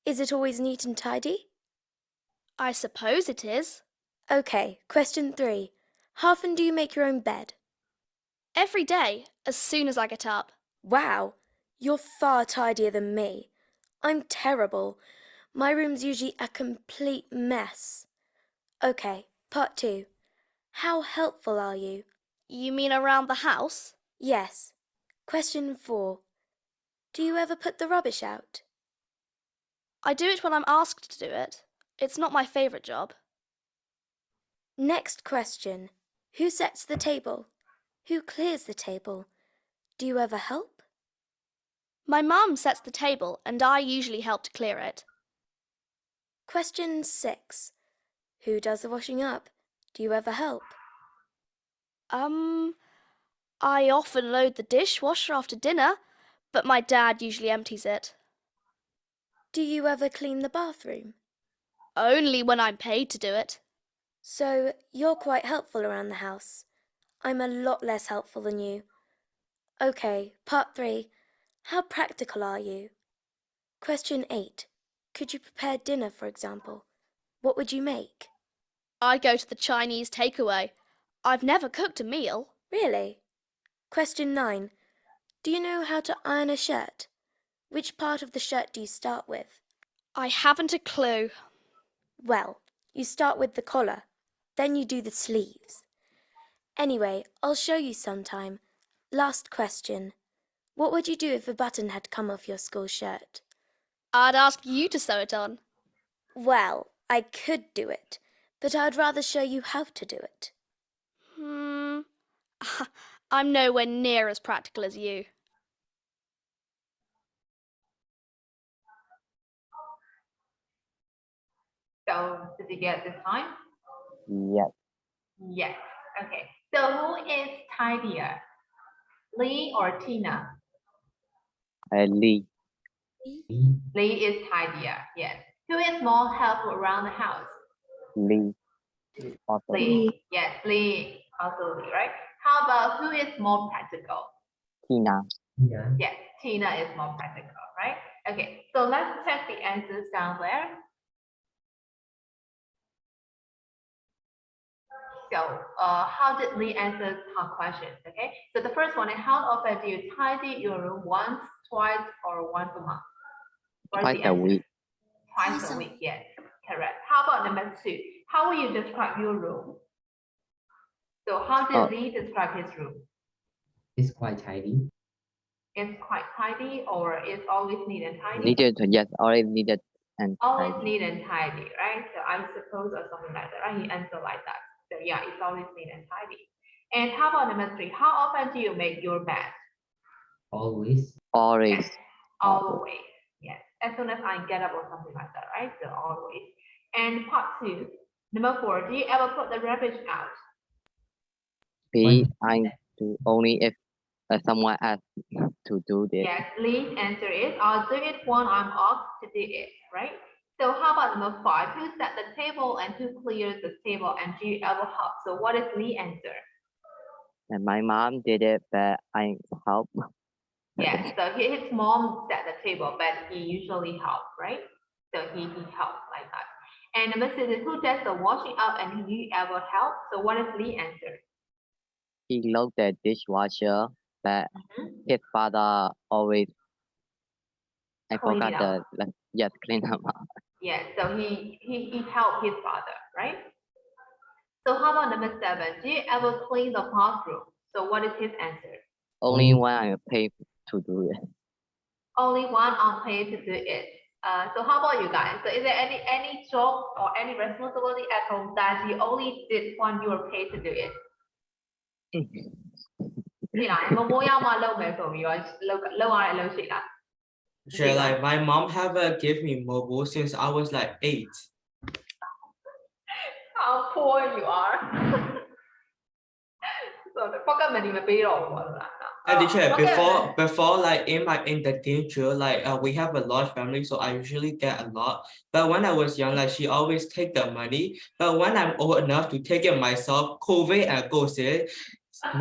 Is it always neat and tidy? I suppose it is. Okay, question 3. How often do you make your own bed? Every day, as soon as I get up. Wow, you're far tidier than me. I'm terrible. My room's usually a complete mess. Okay, part 2. How helpful are you? You mean around the house? Yes. Question 4. Do you ever put the rubbish out? I do it when I'm asked to do it. It's not my favourite job. Next question. Who sets the table? Who clears the table? Do you ever help? My mum sets the table and I usually help to clear it. Question 6. Who does the washing up? Do you ever help? I often load the dishwasher after dinner, but my dad usually empties it. Do you ever clean the bathroom? Only when I'm paid to do it. So you're quite helpful around the house. I'm a lot less helpful than you. Okay, part 3. How practical are you? Question 8. Could you prepare dinner, for example? What would you make? I go to the Chinese takeaway. I've never cooked a meal. Really? Question 9. Do you know how to iron a shirt? Which part of the shirt do you start with? I haven't a clue. Well, you start with the collar, then you do the sleeves. Anyway, I'll show you sometime. Last question. What would you do if a button had come off your school shirt? I'd ask you to sew it on. Well, I could do it, but I'd rather show you how to do it. I'm nowhere near as practical as you. So did you get this time? Yes. Yes. Okay. So who is tidier? Lee or Tina? Lee. Lee is tidier. Yes. Who is more helpful around the house? Lee. Also. Lee. Yes, Lee. Also Lee, right? How about who is more practical? Tina. Yes, Tina is more practical, right? Okay, so let's check the answers down there. So, how did Lee answer her questions? Okay, so the first one is how often do you tidy your room? Once, twice, or once a month? What is Twice the a answer? week. Twice a week, yes, correct. How about number 2? How will you describe your room? So, how did Lee describe his room? It's quite tidy. It's quite tidy, or it's always neat and tidy? Needed, yes, always needed and Always tidy. neat and tidy, right? So I suppose or something like that, right? He answered like that. So yeah, it's always neat and tidy. And how about number 3? How often do you make your bed? Always. Always. Yes, always. Yes, as soon as I get up or something like that, right? So always. And part 2, number 4, do you ever put the rubbish out? I do only if someone asks to do this. Yes, Lee's answer is I'll do it when I'm off to do it, right? So how about number 5? Who set the table and who clears the table and do you ever help? So what is Lee's answer? And my mom did it, but I help. Yes, so his mom set the table, but he usually helped, right? So he helped like that. And number 6 is who does the washing up and do you ever help? So what is Lee's answer? He looked at dishwasher, but his father always Clean it forgot up. yes, clean up. Yes, so he helped his father, right? So how about number 7? Do you ever clean the bathroom? So what is his answer? Only when I pay to do it. Only one on paid to do it. So how about you guys? So is there any job or any responsibility at home that you only did when you were paid to do it? ရှိလားမမိုးရောက်မှလုပ်မယ်ဆိုပြီးတော့လုပ်ရတဲ့အလုပ်ရှိလား Sure, like my mom have give me mobile since I was like 8. How poor you are. So the pocket money မပေးတော့ဘူးပေါ့လား And teacher, before like in the teacher, like we have a large family, so I usually get a lot. But when I was young, like she always take the money. But when I'm old enough to take it myself, COVID and goes it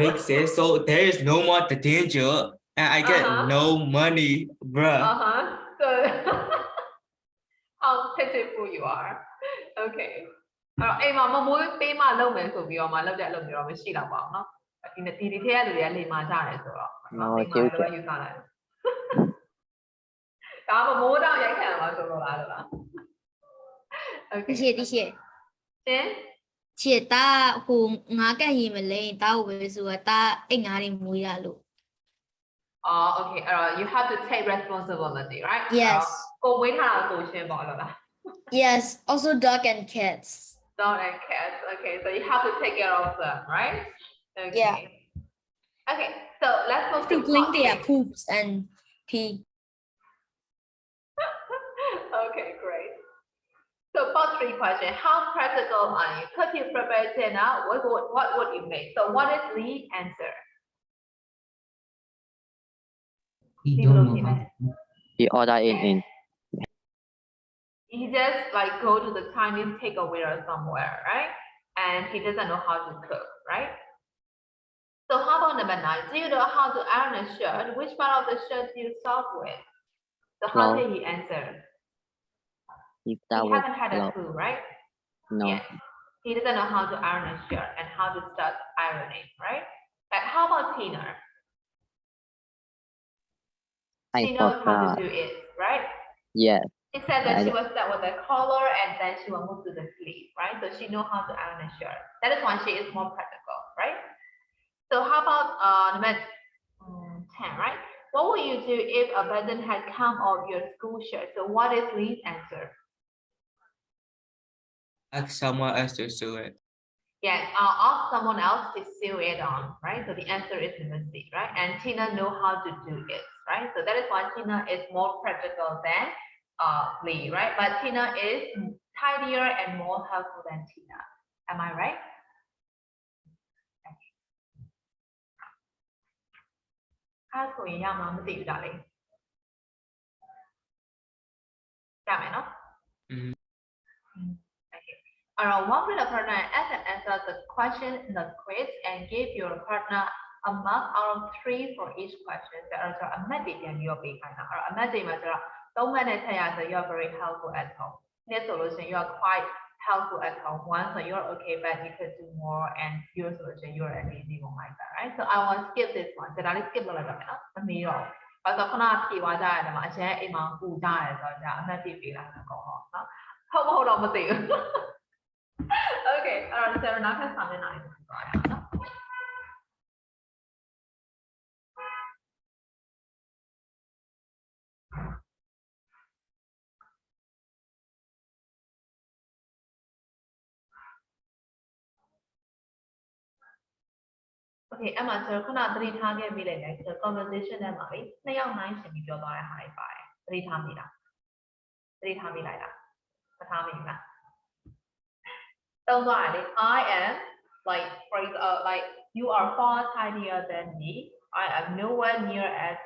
makes it so there is no more the danger and I get no money, bruh. So how pitiful you are. Okay. အဲ့တော့အိမ်မှာမမိုးပေးမှလုပ်မယ်ဆိုပြီးတော့မှလုပ်တဲ့အလုပ်မျိုးတော့မရှိတော့ပါဘူးเนาะဒီထဲကလူတွေကလိမ်မာကြတယ်ဆိုတော့ No, အိမ်မှာလိုပဲယူစားလိုက်ဒါမမိုးတော့ရိုက်ခံမှာဆိုတော့လားလို့လား Okay ဒီရှေ့ ရှင် ချစ်တာဟိုငါးကန့်ရင်မလဲတာကိုပဲဆိုတာတာအိတ်ငါးတွေမွေးရလို့ Oh, okay. You have to take responsibility, right? Yes. ကိုဝေးထားတာဆိုရှင်ပေါ့လို့လား Yes, also dog and cats. Dog and cats. Okay, so you have to take care of them, right? Okay. Yeah. Okay, so let's move To to clean part their 3. poops and pee. Okay, great. So part 3 question, how practical are you? Could you prepare dinner? What would you make? So what is the answer? He don't know how to cook. He ordered it in. He just like go to the Chinese takeaway or somewhere, right? And he doesn't know how to cook, right? So how about number 9? Do you know how to iron a shirt? Which part of the shirt do you start with? So how did he answer? He haven't had a clue, right? No. Yes. He doesn't know how to iron a shirt and how to start ironing, right? But how about Tina? She knows how to do it, right? Yes. She said that she will start with the collar and then she will move to the sleeve, right? So she knows how to iron a shirt. That is why she is more practical, right? So how about number 10, right? What would you do if a button had come off your school shirt? So what is Lee's answer? Ask someone else to sew it. Yes, ask someone else to sew it on, right? So the answer is number C, right? And Tina know how to do it, right? So that is why Tina is more practical than Lee, right? But Tina is tidier and more helpful than Tina. Am I right? How so? Yeah, mom, see you, darling. Work with a partner and answer the question in the quiz and give your partner a mark out of 3 for each question. There are a method and you'll be kind of a method. Don't manage so you're very helpful at home. Next solution, you are quite helpful at home. One, so you're okay, but you could do more, and your solution, you're an easy one like that, right? So I want to skip this one. Did I skip a little bit? Me all. But the corner key was that I'm a share in my food diet, so I'm not TV like a go home. Hold on, with you. Okay, so we're not going to come in. Okay, Emma, so kuna 3 ထားခဲ့ပြီလေ so conversation ထဲမှာလေ2ယောက်9ရှင်ပြီးပြောသွားတဲ့ဟာတွေပါတယ်3ထားမိလား3ထားမိလိုက်လားမထားမိဘူးလားတုံးသွားတယ်လေ I am like like you are far tidier than me. I am nowhere near as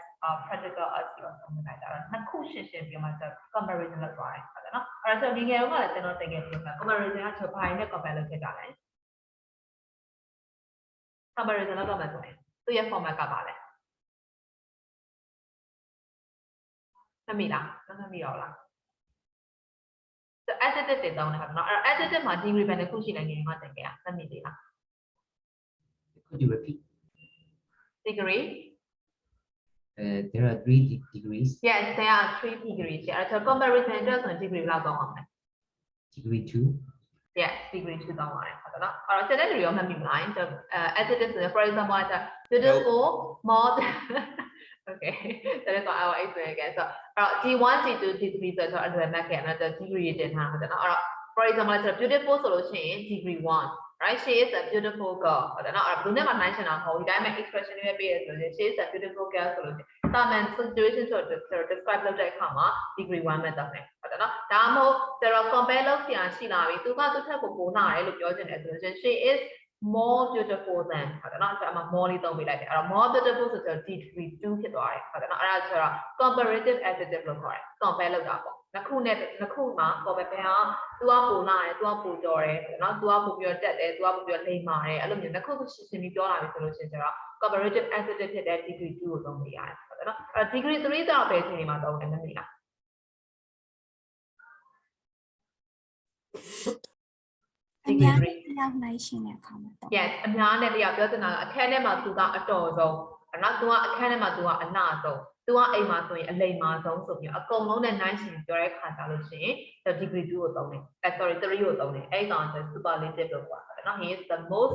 practical as you or something like that. နှစ်ခုရှင်းရှင်းပြောမှဆို comparison လုပ်သွားတယ်ဟုတ်တယ်နော်အဲ့ဒါဆိုဒီငယ်တော့ကလည်းကျွန်တော်တကယ်ပြောမှာ comparison ကဆိုဘာနဲ့ compare လုပ်ဖြစ်တာလဲ comparison လုပ်တော့မှဆိုရင်သူရဲ့ format ကပါလဲမမိလားမမိတော့လား so adjective တွေတောင်းတယ်ဟုတ်နော်အဲ့ adjective မှာ degree ပဲတစ်ခုရှိနေငယ်ငါတင်ခဲ့ရမမိသေးလား Could you repeat? Degree? There are 3 degrees. Yes, there are 3 degrees. So comparison just on degree လောက်တော့အောင်မယ် Degree 2. Yes, degree 2တော့အောင်ဟုတ်နော်အဲ့တော့ second degree ရောမှတ်မိမလား so adjective ဆိုရင် for example က beautiful more okay that is what I will explain again so D1 D2 D3 ဆိုတော့အဲ့ဒါမှတ်ခဲ့နော် degree တင်ထားဟုတ်နော်အဲ့တော့ for example ဆို beautiful ဆိုလို့ရှိရင် degree 1 right she is a beautiful girl ဟုတ်တယ်နော်အဲ့ဘယ်သူနဲ့မှနိုင်ချင်တာမဟုတ်ဘူးဒါပေမဲ့ expression တွေပဲပေးရဆိုရင် she is a beautiful girl ဆိုလို့ရှိရင် common situation ဆိုတော့ describe လုပ်တဲ့အခါမှာ degree 1 ပဲတော့မယ်ဟုတ်တယ်နော်ဒါမှမဟုတ်ကျွန်တော် compare လုပ်ပြန်ရှိလာပြီသူကသူ့ထက်ကိုပိုနာတယ်လို့ပြောချင်တယ်ဆိုလို့ရှိရင် she is more beautiful than ဟုတ်တယ်နော်အဲ့ဒါမှ more လေးသုံးပေးလိုက်တယ်အဲ့တော့ more beautiful ဆိုတော့ degree 2ဖြစ်သွားတယ်ဟုတ်တယ်နော်အဲ့ဒါဆိုတော့ comparative adjective လို့ခေါ်တယ် compare လုပ်တာပေါ့နှစ်ခုနဲ့နှစ်ခုမှာပေါ်ပဲဘယ်ဟာ तू ကပိုလာတယ် तू ကပိုကြော်တယ်เนาะ तू ကပိုပြီးတော့တက်တယ် तू ကပိုပြီးတော့လိမ္မာတယ်အဲ့လိုမျိုးနှစ်ခုရှင်းပြီးပြောလာပြီဆိုလို့ရှိရင်ကျတော့ comparative adjective ဖြစ်တဲ့ degree 2ကိုသုံးလို့ရတယ်ဟုတ်တယ်နော်အဲ့ degree 3တော့ပဲအချိန်မှာသုံးတယ်မသိလားအများနဲ့တယောက်နိုင်ရှင်တဲ့အခါမှာတော့ Yes အများနဲ့တယောက်ပြောချင်တာကအခန်းထဲမှာ तू ကအတော်ဆုံးเนาะ तू ကအခန်းထဲမှာ तू ကအနာဆုံး तू ကအိမ်မှာဆိုရင်အလိမ္မာဆုံးဆိုပြီးအကုန်လုံးနဲ့နိုင်ရှင်ပြောတဲ့ခါကြလို့ရှိရင် degree 2ကိုသုံးတယ်sorry 3ကိုသုံးတယ်အဲ့ကောင်ဆို superlative လို့ပြောတာเนาะ he is the most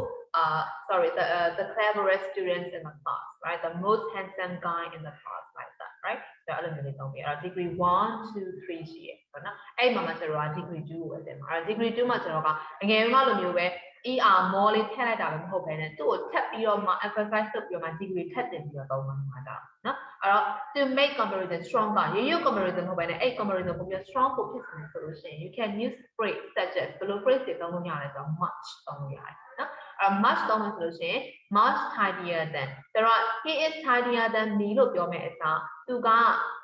the cleverest student in the class right the most handsome guy in the class like that right ဒါအဲ့လိုမျိုးလေးသုံးပြီးအဲ့တော့ degree 1 2 3ရှိရပေါ့နော်အဲ့မှာမှကျွန်တော်က degree 2ကိုပဲတင်ပါအဲ့ degree 2မှာကျွန်တော်ကအငယ်ကလိုမျိုးပဲ ER more လေးထည့်လိုက်တာပဲမဟုတ်ဘဲနဲ့သူ့ကိုထပ်ပြီးတော့မှ emphasize လုပ်ပြီးတော့မှ degree ထပ်တင်ပြီးတော့သုံးမှာဒါနော်အဲ့တော့ to make comparison stronger ရိုးရိုး comparison မဟုတ်ဘဲနဲ့အဲ့ comparison ကိုပြီး strong ကိုဖြစ်နေဆိုလို့ရှိရင် you can use phrase such as ဘယ်လို phrase တွေသုံးလို့ရတယ်ဆိုတော့ much သုံးလို့ရတယ်နော်much သုံးလို့ဆိုလို့ရှိရင် much tidier than ဆိုတော့ he is tidier than me လို့ပြောမယ်အစားသူ သူက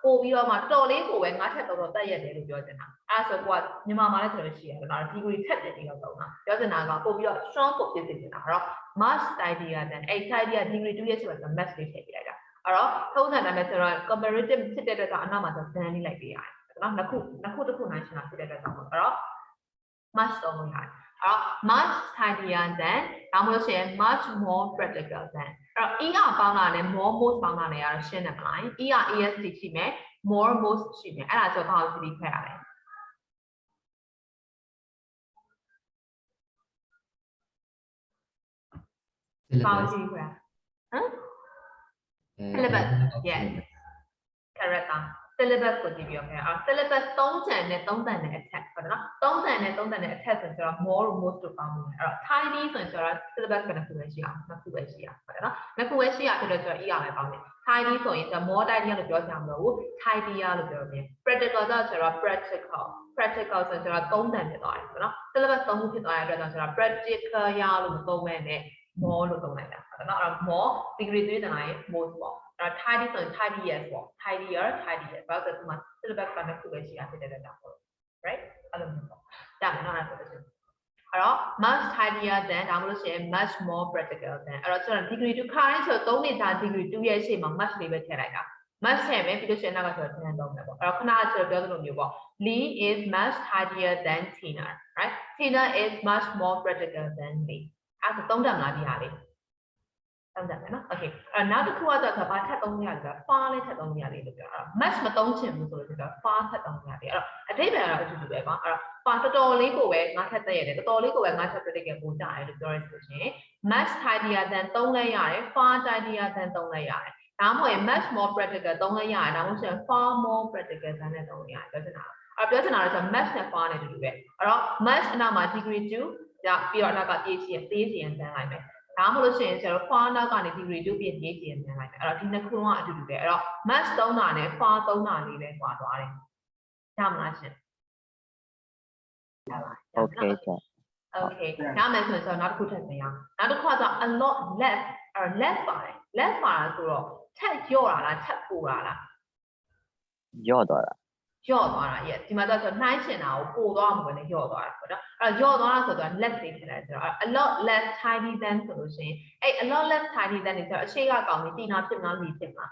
ပို့ပြီးတော့မှတော်လေးကိုပဲငါထက်တော့တက်ရက်တယ်လို့ပြောချင်တာအဲ့ဆိုကိုကမြန်မာမှာလည်းဆိုလို့ရှိရတယ်ဒါ degree ထက်တယ်ပြီးတော့သုံးတာပြောချင်တာကပို့ပြီးတော့ strong ကိုဖြစ်စေချင်တာအဲ့တော့ much tidier than အဲ့ tidier degree 2ရဲ့ဆိုတော့ math လေးထည့်ပြလိုက်တာအဲ့တော့ထုံးစံတိုင်းပဲဆိုတော့ comparative ဖြစ်တဲ့အတွက်အနောက်မှာဆို than လေးလိုက်ပေးရတယ်နော်နှစ်ခုတစ်ခုနိုင်ရှင်းတာဖြစ်တဲ့အတွက်ကြောင့်အဲ့တော့ much သုံးလို့ရတယ်အဲ့တော့ much tidier than ဒါမှမဟုတ်ရှင် much more practical than အဲ့တော့ e ကပေါင်းတာနဲ့ more most ပေါင်းတာနဲ့ကတော့ရှင်းတယ်မလား e က est ရှိမယ် more most ရှိမယ်အဲ့ဒါဆိုဘာကိုစီးဖက်ရလဲဘာကိုစီးဖက်ဟမ် syllabus yes correct syllabus ကိုကြည့်ပြီးတော့ခင်ဗျာ syllabus 3 channel နဲ့3တန်နဲ့အထက်ဟုတ်တယ်နော်3တန်နဲ့3တန်နဲ့အထက်ဆိုတော့ more most တို့ပေါင်းလို့အဲ့တော့ tidy ဆိုရင်ကျတော့ syllabus ကနှစ်ခုပဲရှိအောင်နှစ်ခုပဲရှိအောင်ဟုတ်တယ်နော်နှစ်ခုပဲရှိရဖြစ်လို့ကျတော့ e ရမယ်ပေါင်းတယ် tidy ဆိုရင် more tidy လို့ပြောကြမှာမဟုတ်ဘူး tidy လို့ပြောတယ် practical ဆိုတော့ practical ဆိုတော့3တန်ဖြစ်သွားတယ်ဟုတ်နော် syllabus 3ခုဖြစ်သွားတဲ့အတွက်ဆိုတော့ practical ရလို့မသုံးဘဲနဲ့ more လို့သုံးလိုက်တာဟုတ်နော်အဲ့တော့ more degree 3တန်ရဲ့ most ပေါ့tidy ဆိုရင် tidy yes ပေါ့ tidier ဘာလို့လဲဆိုတော့ syllabus ကနှစ်ခုပဲရှိတာဖြစ်တဲ့အတွက်ကြောင့် right အဲ့လိုမျိုးပေါ့ဒါမှမဟုတ်ဆိုလို့ရှိရင်အဲ့တော့ much tidier than ဒါမှမဟုတ်ရှင် much more practical than အဲ့တော့ကျွန်တော် degree 2 ခါတိုင်းဆို3နှစ်သား degree 2ရဲ့ရှေ့မှာ much လေးပဲထည့်လိုက်တာ much ထည့်မယ်ပြီးလို့ရှိရင်နောက်ကဆိုတော့ than သုံးမယ်ပေါ့အဲ့တော့ခဏကျွန်တော်ပြောသလိုမျိုးပေါ့ Lee is much tidier than Tina right Tina is much more practical than Lee အဲ့ဒါသုံးတယ်မလားဒီဟာလေးသုံးတယ်မယ်နော် okay အဲ့နောက်တစ်ခုကတော့ဘာထပ်သုံးရလဲဆိုတော့ far လေးထပ်သုံးရလေးလို့ပြောတာ much မသုံးချင်ဘူးဆိုလို့ဆိုတော့ far ထပ်သုံးရလေးအဲ့တော့အတိတ်ပဲကတော့အတူတူပဲပေါ့အဲ့တော့ far တော်တော်လေးကိုပဲငါထပ်တက်ရတယ်တော်တော်လေးကိုပဲငါထပ်တက်တဲ့ပို့ကြရတယ်လို့ပြောရဆိုရှင် much tidier than သုံးလဲရတယ် far tidier than သုံးလဲရတယ်ဒါမှမဟုတ် much more practical သုံးလဲရတယ်ဒါမှမဟုတ် far more practical than နဲ့သုံးရတယ်ပြောချင်တာပြောချင်တာလည်းဆို much နဲ့ far နဲ့တူတူပဲအဲ့တော့ much အနောက်မှာ degree 2ကြာပြီးတော့နောက်က PhD ရဲ့ သေးစီရင်တန်းလိုက်မယ်ဒါမှမဟုတ်လို့ရှိရင်ကျွန်တော် far နောက်ကနေ degree 2 PhD ရင်တန်းလိုက်မယ်အဲ့တော့ဒီနှစ်ခုလုံးကအတူတူပဲအဲ့တော့ much သုံးတာနဲ့ far သုံးတာလေးပဲကွာသွားတယ်ရမလားရှင်Okay sir okay ရမယ်ဆိုတော့နောက်တစ်ခုထပ်ပြင်အောင်နောက်တစ်ခုက a lot less less ပါတယ် less ပါဆိုတော့ထက်လျော့တာလားထက်ပိုတာလား ย่อသွားတာ လျော့သွားတာ yes ဒီမှာတော့နှိုင်းချင်တာကိုပိုသွားမှာပဲလေလျော့သွားတာပေါ့နော်အဲ့တော့လျော့သွားတာဆိုတော့ less လေးဖြစ်တယ်ဆိုတော့ a lot less tidy than ဆိုလို့ရှိရင်အဲ့ a lot less tidy than ဆိုတော့အရှိကကောင်းပြီးတင်တာဖြစ်မလားလီဖြစ်မလား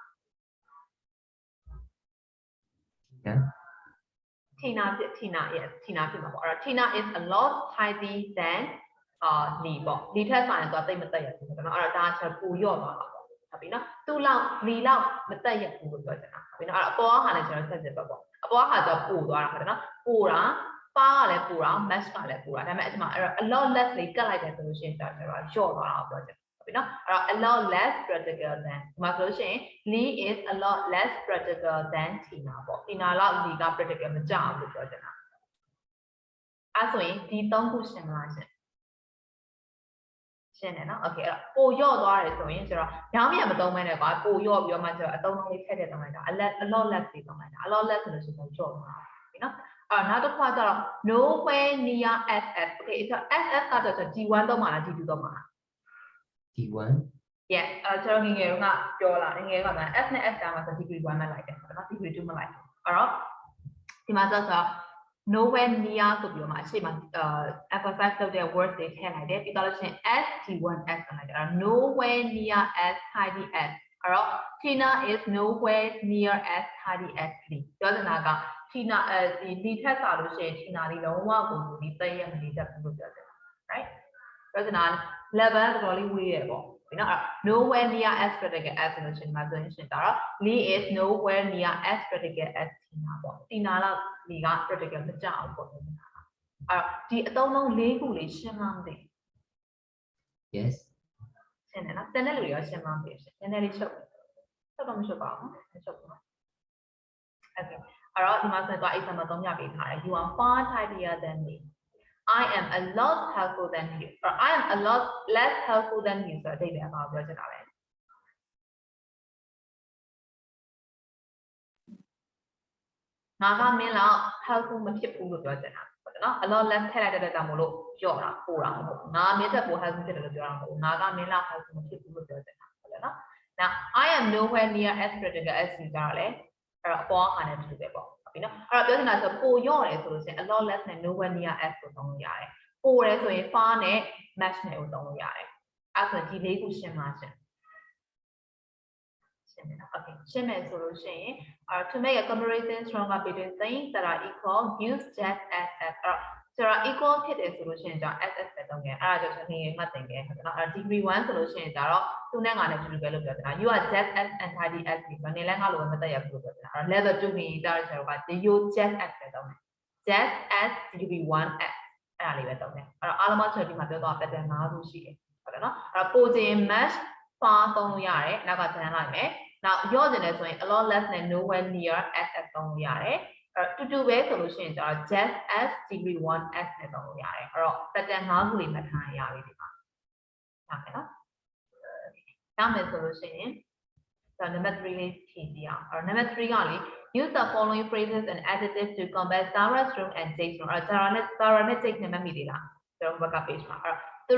Tina yes Tina ဖြစ်မှာပေါ့အဲ့တော့ Tina is a lot tidy than လီပေါ့လီထက်ဆိုင်ဆိုတော့တိတ်မတက်ရဘူးပေါ့နော်အဲ့တော့ဒါချက်ပူလျော့သွားတာပေါ့ဟုတ်ပြီနော်သူ့လောက်လီလောက်မတက်ရဘူးလို့ပြောချင်တာဟုတ်ပြီနော်အဲ့တော့အပေါ်ဟာလည်းကျွန်တော်ဆက်စစ်ပေါ့အပေါ်ဟာဆိုပူသွားတာဟုတ်တယ်နော်ပူတာပါကလည်းပူတာ match ကလည်းပူတာဒါပေမဲ့အဲ့ဒီမှာအဲ့တော့ a lot less လေးကတ်လိုက်တယ်ဆိုလို့ရှိရင်ကျွန်တော်လျော့သွားတာကိုပြောချင်ဟုတ်ပြီနော်အဲ့တော့ a lot less practical than ဒီမှာဆိုလို့ရှိရင် Lee is a lot less practical than Tina ပေါ့ Tina လောက် Lee က practical မကြဘူးလို့ပြောချင်တာအဲ့ဆိုရင်ဒီ၃ခုရှင်းမလားရှင်းရှင်းတယ်နော် okay အဲ့တော့ပိုလျော့သွားတယ်ဆိုရင်ကျွန်တော်ညောင်းမြန်မသုံးမဲနဲ့ကွာပိုလျော့ပြီးတော့မှကျွန်တော်အသုံးလုံးလေးထည့်တဲ့သုံးလိုက်တာ a lot less လေးသုံးလိုက်တာ a lot less ဆိုလို့ရှိရင်လျော့သွားပြီနော်အဲ့နောက်တစ်ခါကျတော့ nowhere near ss okay ဆိုတော့ ss ကတော့ D1 သုံးပါလား D2 သုံးပါလား D1 yes ကျွန်တော်ငယ်ငယ်ကပြောလာငယ်ငယ်က S နဲ့ S တာမှာဆို degree 1နဲ့လိုက်တယ်ဟုတ်နော် degree 2မလိုက်ဘူးအဲ့တော့ဒီမှာဆိုတော့ nowhere near ဆိုပြီးတော့မှအရှိမemphasize လုပ်တဲ့ words တွေထည့်လိုက်တယ်ပြီးတော့လို့ရှိရင် S T1 S ဆိုလိုက်တယ်အဲ့တော့ nowhere near S tidy S အဲ့တော့ Tina is nowhere near S tidy S ပြောချင်တာက Tina ဒီထက်စာလို့ရှိရင် Tina ဒီလုံးဝကိုဒီတက်ရမနေတတ်ဘူးလို့ပြောချင်တာ right ပြောချင်တာ level တော်တော်လေးဝေးရပေါ့ဒီနော် nowhere near S predicated S ဆိုလို့ရှိရင်မှာဆိုရင်ဒါတော့ Lee is nowhere near S predicated S Tina ပေါ့ Tina လောက် Lee က predicated မကြအောင်ပေါ့အဲ့တော့ဒီအသုံးလုံး၄ခုလေးရှင်းမမသိ yes ရှင်းတယ်နော်တန်တဲ့လူတွေရောရှင်းမမသိရှင်းနည်းနည်းလေးချုပ်တော့မချုပ်ပါဘူးမချုပ်ဘူး okay အဲ့တော့ဒီမှာဆိုတော့ example 3ပြပေးထားတယ် you are far tidier than me I am a lot helpful than you or I am a lot less helpful than you ဆိုတော့အဓိပ္ပာယ်အမှာပြောချင်တာပဲငါကမင်းလောက် helpful မဖြစ်ဘူးလို့ပြောချင်တာဟုတ်တယ်နော် a lot less ထည့်လိုက်တဲ့အတွက်ကြောင့်မို့လို့ကြော့တာပို့တာမဟုတ်ဘူးငါမင်းတက်ပို helpful ဖြစ်တယ်လို့ပြောတာမဟုတ်ဘူးငါကမင်းလောက် helpful မဖြစ်ဘူးလို့ပြောချင်တာဟုတ်တယ်နော် Now I am nowhere near as critical as you are. Four hundred to the ball. You know, doesn't have to pull your solution a lot less than nowhere near as to don't yard. Or so in far net match net don't yard. As a delay cushion margin. Okay, shimmer solution. To make a comparison stronger between things that are equal, use just as. So equal kit solution as don't get. Nothing. Degree 1 solution is two you are just as entirely as level 2 means you just as just as degree 1 as almost 30 မှာပြောတော့ pattern 5ခုရှိတယ်ဟုတ်တယ်နော်အဲ့တော့ပိုခြင်း match far သုံးလို့ရတယ်နောက်ကတန်းလိုက်မယ် now ရော့ကျင်တယ်ဆိုရင် a lot less than nowhere near as သုံးလို့ရတယ်အဲ့တော့တူတူပဲဆိုလို့ရှိရင်ကျတော့ just as degree 1 as နဲ့သုံးလို့ရတယ်အဲ့တော့ pattern 5ခုလေးမှတ်ထားရပြီဒီမှာဟုတ်ကဲ့နော်နောက်မယ်ဆိုလို့ရှိရင် so number 3 လေးဖြည့်ကြည့်အောင်အဲ့တော့ number 3ကလေ use the following phrases and adjectives to compare Sarah's room and Jake's room အဲ့တော့ Sarah နဲ့ Jake နဲ့မှတ်မိသေးလားကျွန်တော်ဘက်က page မှာအဲ့တော့သူ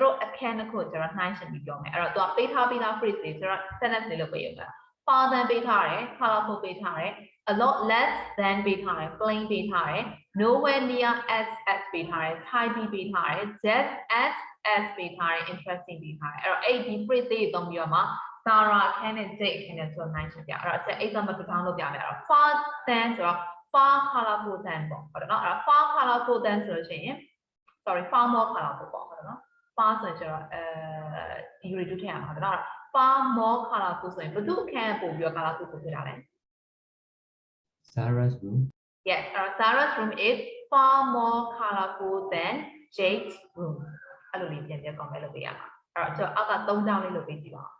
တို့အခန်းတစ်ခုကျွန်တော်နှိုင်းယှဉ်ပြီးပြောမယ်အဲ့တော့သူကပေးထားပြီးသား phrase တွေကျွန်တော် sentence လေးလုပ်ပေးရမှာ far than ပေးထားတယ် colorful ပေးထားတယ် a lot less than ပေးထားတယ် plain ပေးထားတယ် nowhere near as ပေးထားတယ် tidy ပေးထားတယ် just as ပေးထားတယ် interesting ပေးထားတယ်အဲ့တော့အဲ့ဒီ phrase တွေသုံးပြီးတော့မှ Sarah အခန်းနဲ့ Jake အခန်းနဲ့ဆိုနှိုင်းယှဉ်ပြအဲ့တော့ example တစ်ထောင်လုပ်ပြမယ်အဲ့တော့ far than ဆိုတော့ far colorful than ပေါ့ဟုတ်တယ်နော်အဲ့တော့ far colorful than ဆိုလို့ရှိရင် sorry far more colorful ပေါ့ဟုတ်တယ်နော် far ဆိုရင်ကျတော့degree 2ထည့်ရမှာဟုတ်တယ်နော် far more colorful ဆိုရင်ဘယ်သူအခန်းပို့ပြီးတော့ colorful ပို့ပြတာလဲ Sarah's room. Yes, Sarah's room is far more colorful than Jake's room အဲ့လိုလေးပြန်ပြန် comment လုပ်ပေးရမှာအဲ့တော့ကျွန်တော်အောက်က3ကြောင်းလေးလုပ်ပေးကြည့်ပါဦး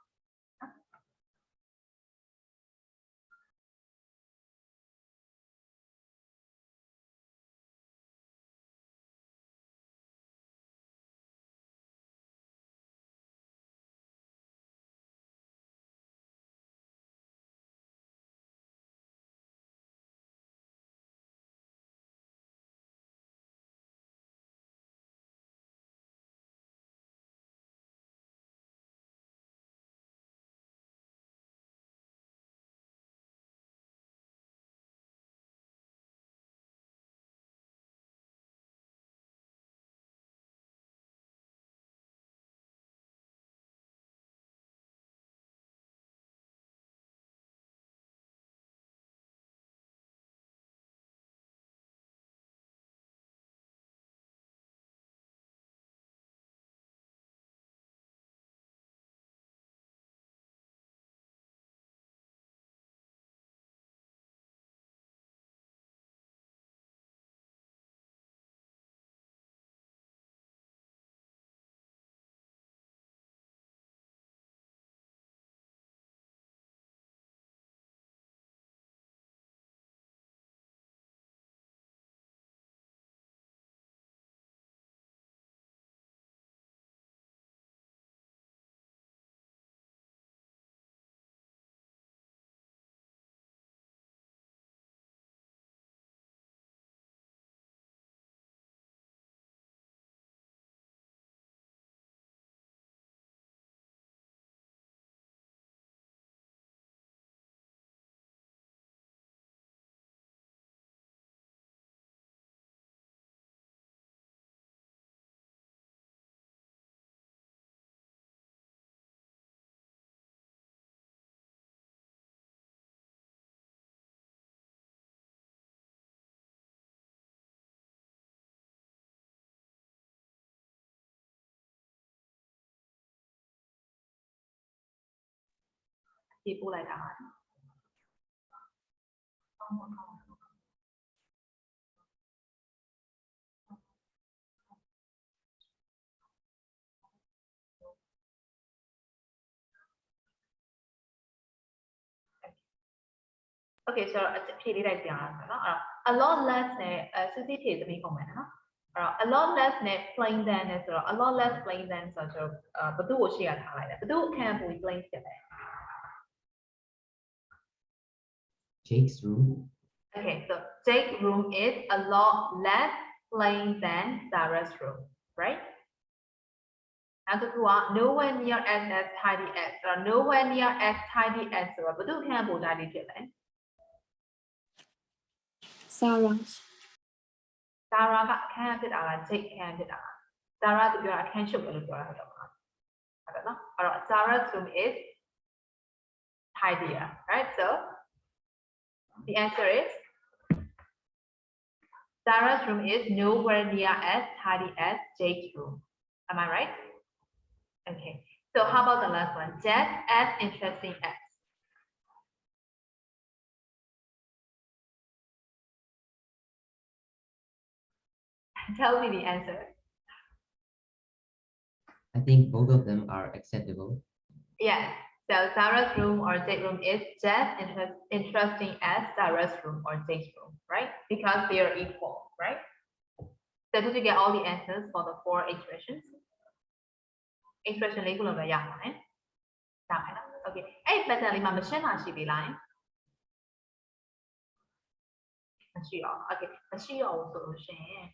ဖြည့်ပို့လိုက်တာပါ Okay, so ဖြည့်လေးလိုက်ကြအောင်နော်အဲ့တော့ a lot less နဲ့စစ်စစ်ဖြည့်သမီးပုံမှန်နော်အဲ့တော့ a lot less နဲ့ plain than နဲ့ဆိုတော့ a lot less plain than ဆိုတော့ဘယ်သူ့ကိုရှေ့ရထားလိုက်လဲဘယ်သူ့အခန်းပို plain ဖြစ်လဲ Jake's room. Okay, so Jake's room is a lot less plain than Sarah's room, right? နောက်တစ်ခုက nowhere near as tidy as ဆိုတော့ nowhere near as tidy as ဆိုတော့ဘယ်သူခန့်ပို့ tidy ဖြစ်လဲ Sarah. Sarah ကအခန်းဖြစ်တာလား Jake ခန်းဖြစ်တာလား Sarah သူပြောတာအခန်းရှုပ်တယ်လို့ပြောတာဟုတ်တော့ဟုတ်တယ်နော်အဲ့တော့ Sarah's room is tidier, right? So the answer is Sarah's room is nowhere near as tidy as Jake's room. Am I right? Okay. So how about the last one? Just as interesting as. Tell me the answer. I think both of them are acceptable. Yes. So Sarah's room or Jake's room is just interesting as Sarah's room or Jake's room, right? Because they are equal, right? So did you get all the answers for the 4 expressions? Expression လေးခုလုံးပဲရပါတယ်။ရမယ်နော်။ Okay. အဲ့ pattern လေးမှာမရှင်းတာရှိသေးလား။မရှိတော့။ Okay. မရှိတော့ဘူးဆိုလို့ရှိရင်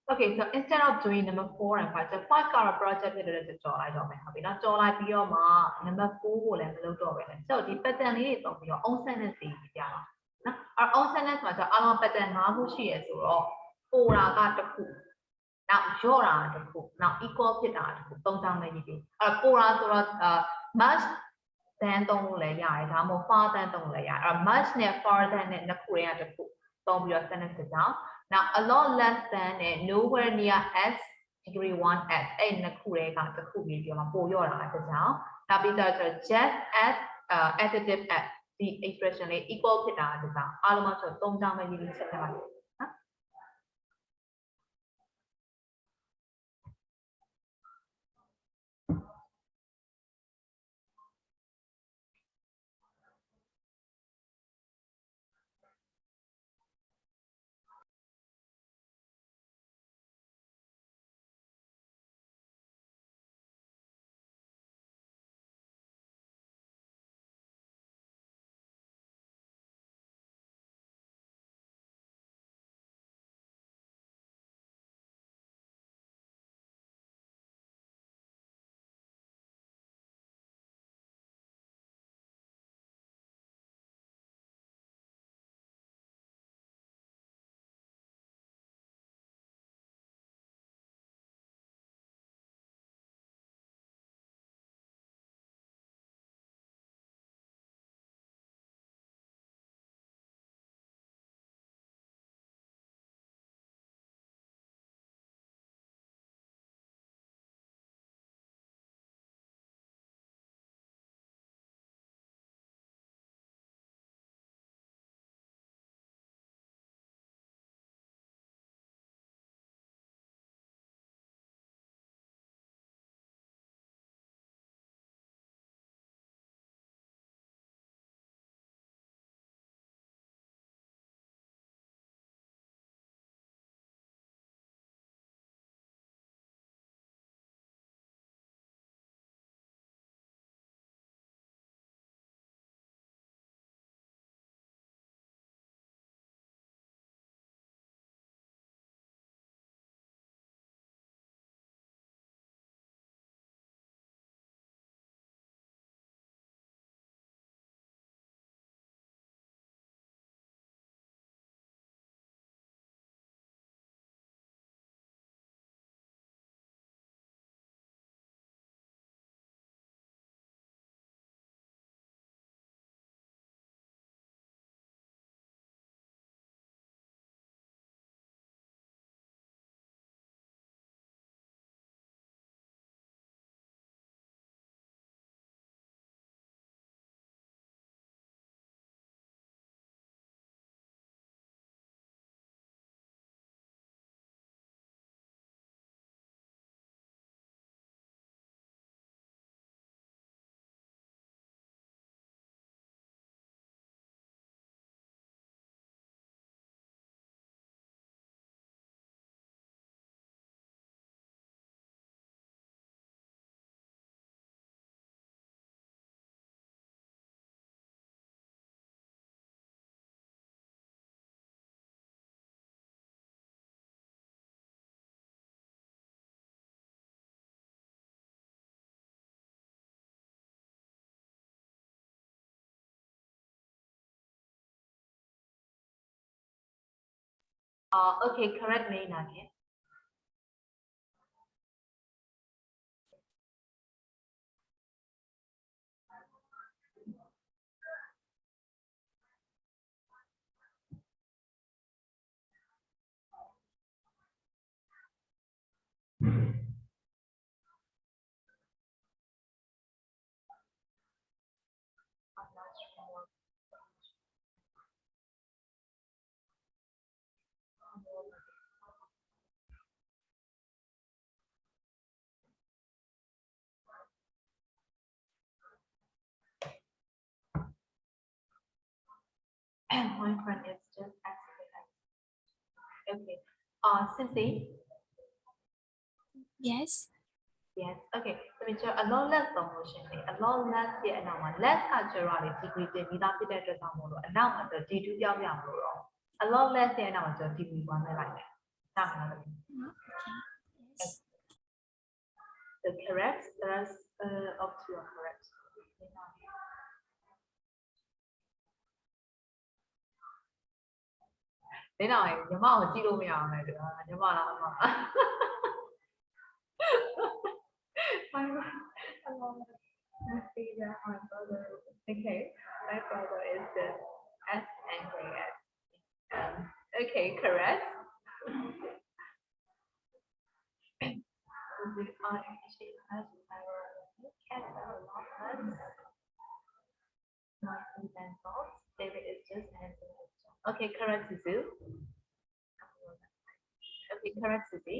Okay, so instead of doing number 4 and 5, so 5 ကတော့ project ဖြစ်တဲ့ကြော်လိုက်တော့မယ်ဟုတ်ပြီနော်။ကြော်လိုက်ပြီးတော့မှ number 4ကိုလည်းမလုပ်တော့ပဲနဲ့။ဆိုတော့ဒီ pattern လေးတွေသုံးပြီးတော့ own sentence တွေပြပါနော်။အဲ့ own sentence မှာကျတော့အလုံး pattern 5ခုရှိရဆိုတော့ပိုတာကတစ်ခုနောက်ရော့တာတစ်ခုနောက် equal ဖြစ်တာတစ်ခုသုံးချောင်းနဲ့ရေးပြီးအဲ့ပိုတာဆိုတော့ much than သုံးလို့လည်းရတယ်ဒါမှမဟုတ် far than သုံးလို့လည်းရတယ်အဲ့ much နဲ့ far than နဲ့နှစ်ခုတွေကတစ်ခုသုံးပြီးတော့ sentence တစ်ကြောင်းနောက် a lot less than နဲ့ nowhere near as degree 1 as အဲ့နှစ်ခုတွေကတစ်ခုပြီးပြောမှာပိုရော့တာတစ်ကြောင်းနောက်ပြီးတော့ just as adjective as ဒီ expression လေး equal ဖြစ်တာတစ်ကြောင်းအားလုံးမှာဆိုသုံးချောင်းပဲရေးပြီးချက်ပြပါတယ် Okay, correct Nay Nwe. My friend is just asking. Okay. Cindy. Yes. Yes. Okay. သမီးကျ a lot less သုံးလို့ရှင်လေ a lot less ရဲ့အနောက်မှာ less ကကျတော့လေ degree တင်ပြီးသားဖြစ်တဲ့အတွက်ကြောင့်မို့လို့အနောက်မှာတော့ D2 ပြောင်းပြမလို့တော့ a lot less ရဲ့အနောက်မှာကျတော့ degree 1နဲ့လိုက်မယ်။စမယ်နော်။ The correct that's up to your correct. နေတော့ညီမကိုကြည့်လို့မရအောင်လေညီမလားအမ My brother. Okay, my brother is the S and K S. Okay, correct. Actually has cats are a lot less noisy than dogs. David is just handsome. Okay, correct, Suzu. Okay, correct, Suzy.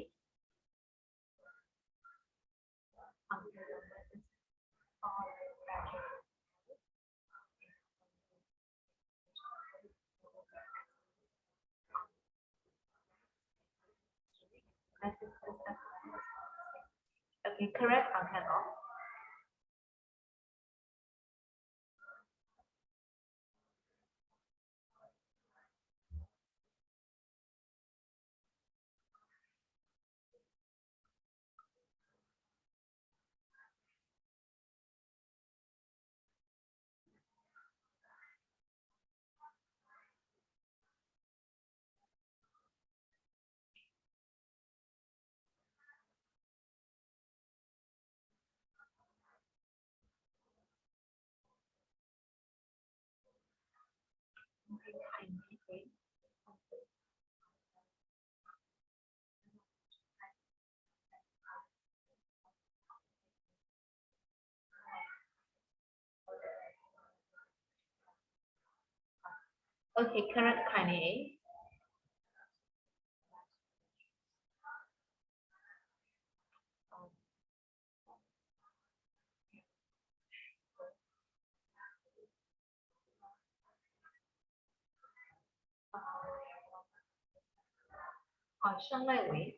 Okay, correct, Uncle. Okay, correct, Kanye. Shanghai.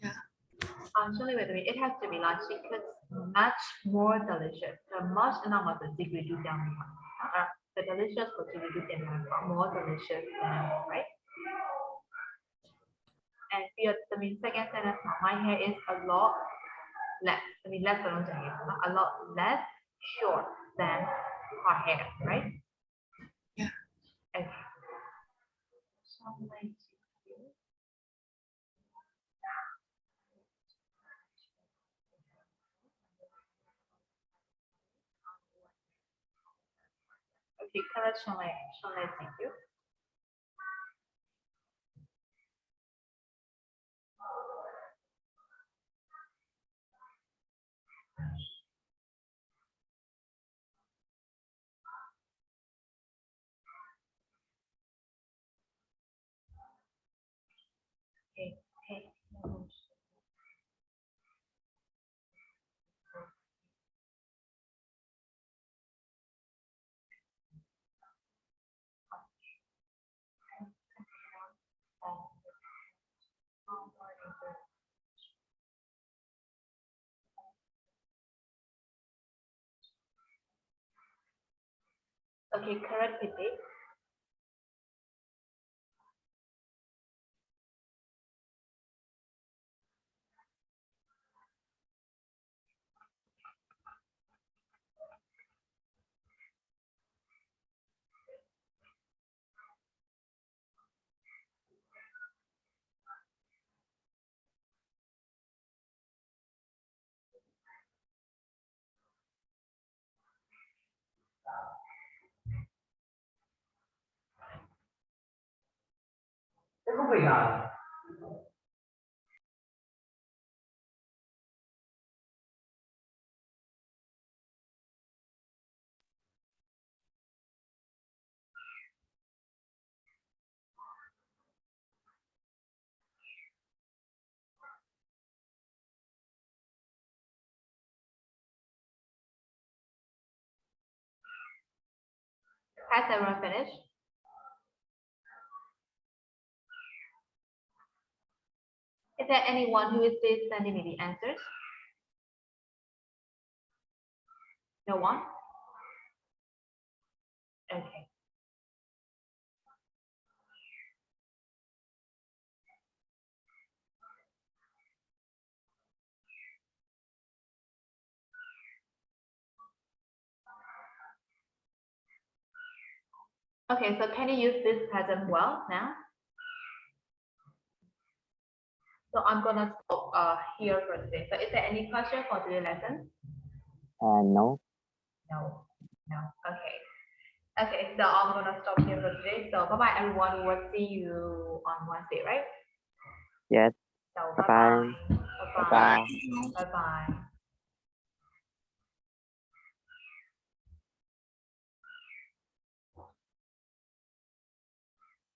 Yeah. Actually, wait a minute. It has to be like secrets much more delicious. The much number the degree do down. The delicious for degree do down more delicious than right. And here the mean second sentence. My hair is a lot less. I mean less than a lot less short than her hair, right? Yeah. Okay. Okay, correct, Shanghai, thank you. Okay, okay. Okay, correct, Piti. Has everyone finished? Is there anyone who is still sending me the answers? No one? Okay. Okay, so can you use this pattern well now? So I'm gonna stop here for today. So is there any question for today's lesson? No. No. No. Okay. Okay, so I'm gonna stop here for today. So bye bye everyone. We'll see you on Wednesday, right? Yes. So Bye bye. bye bye. Bye bye. Bye bye.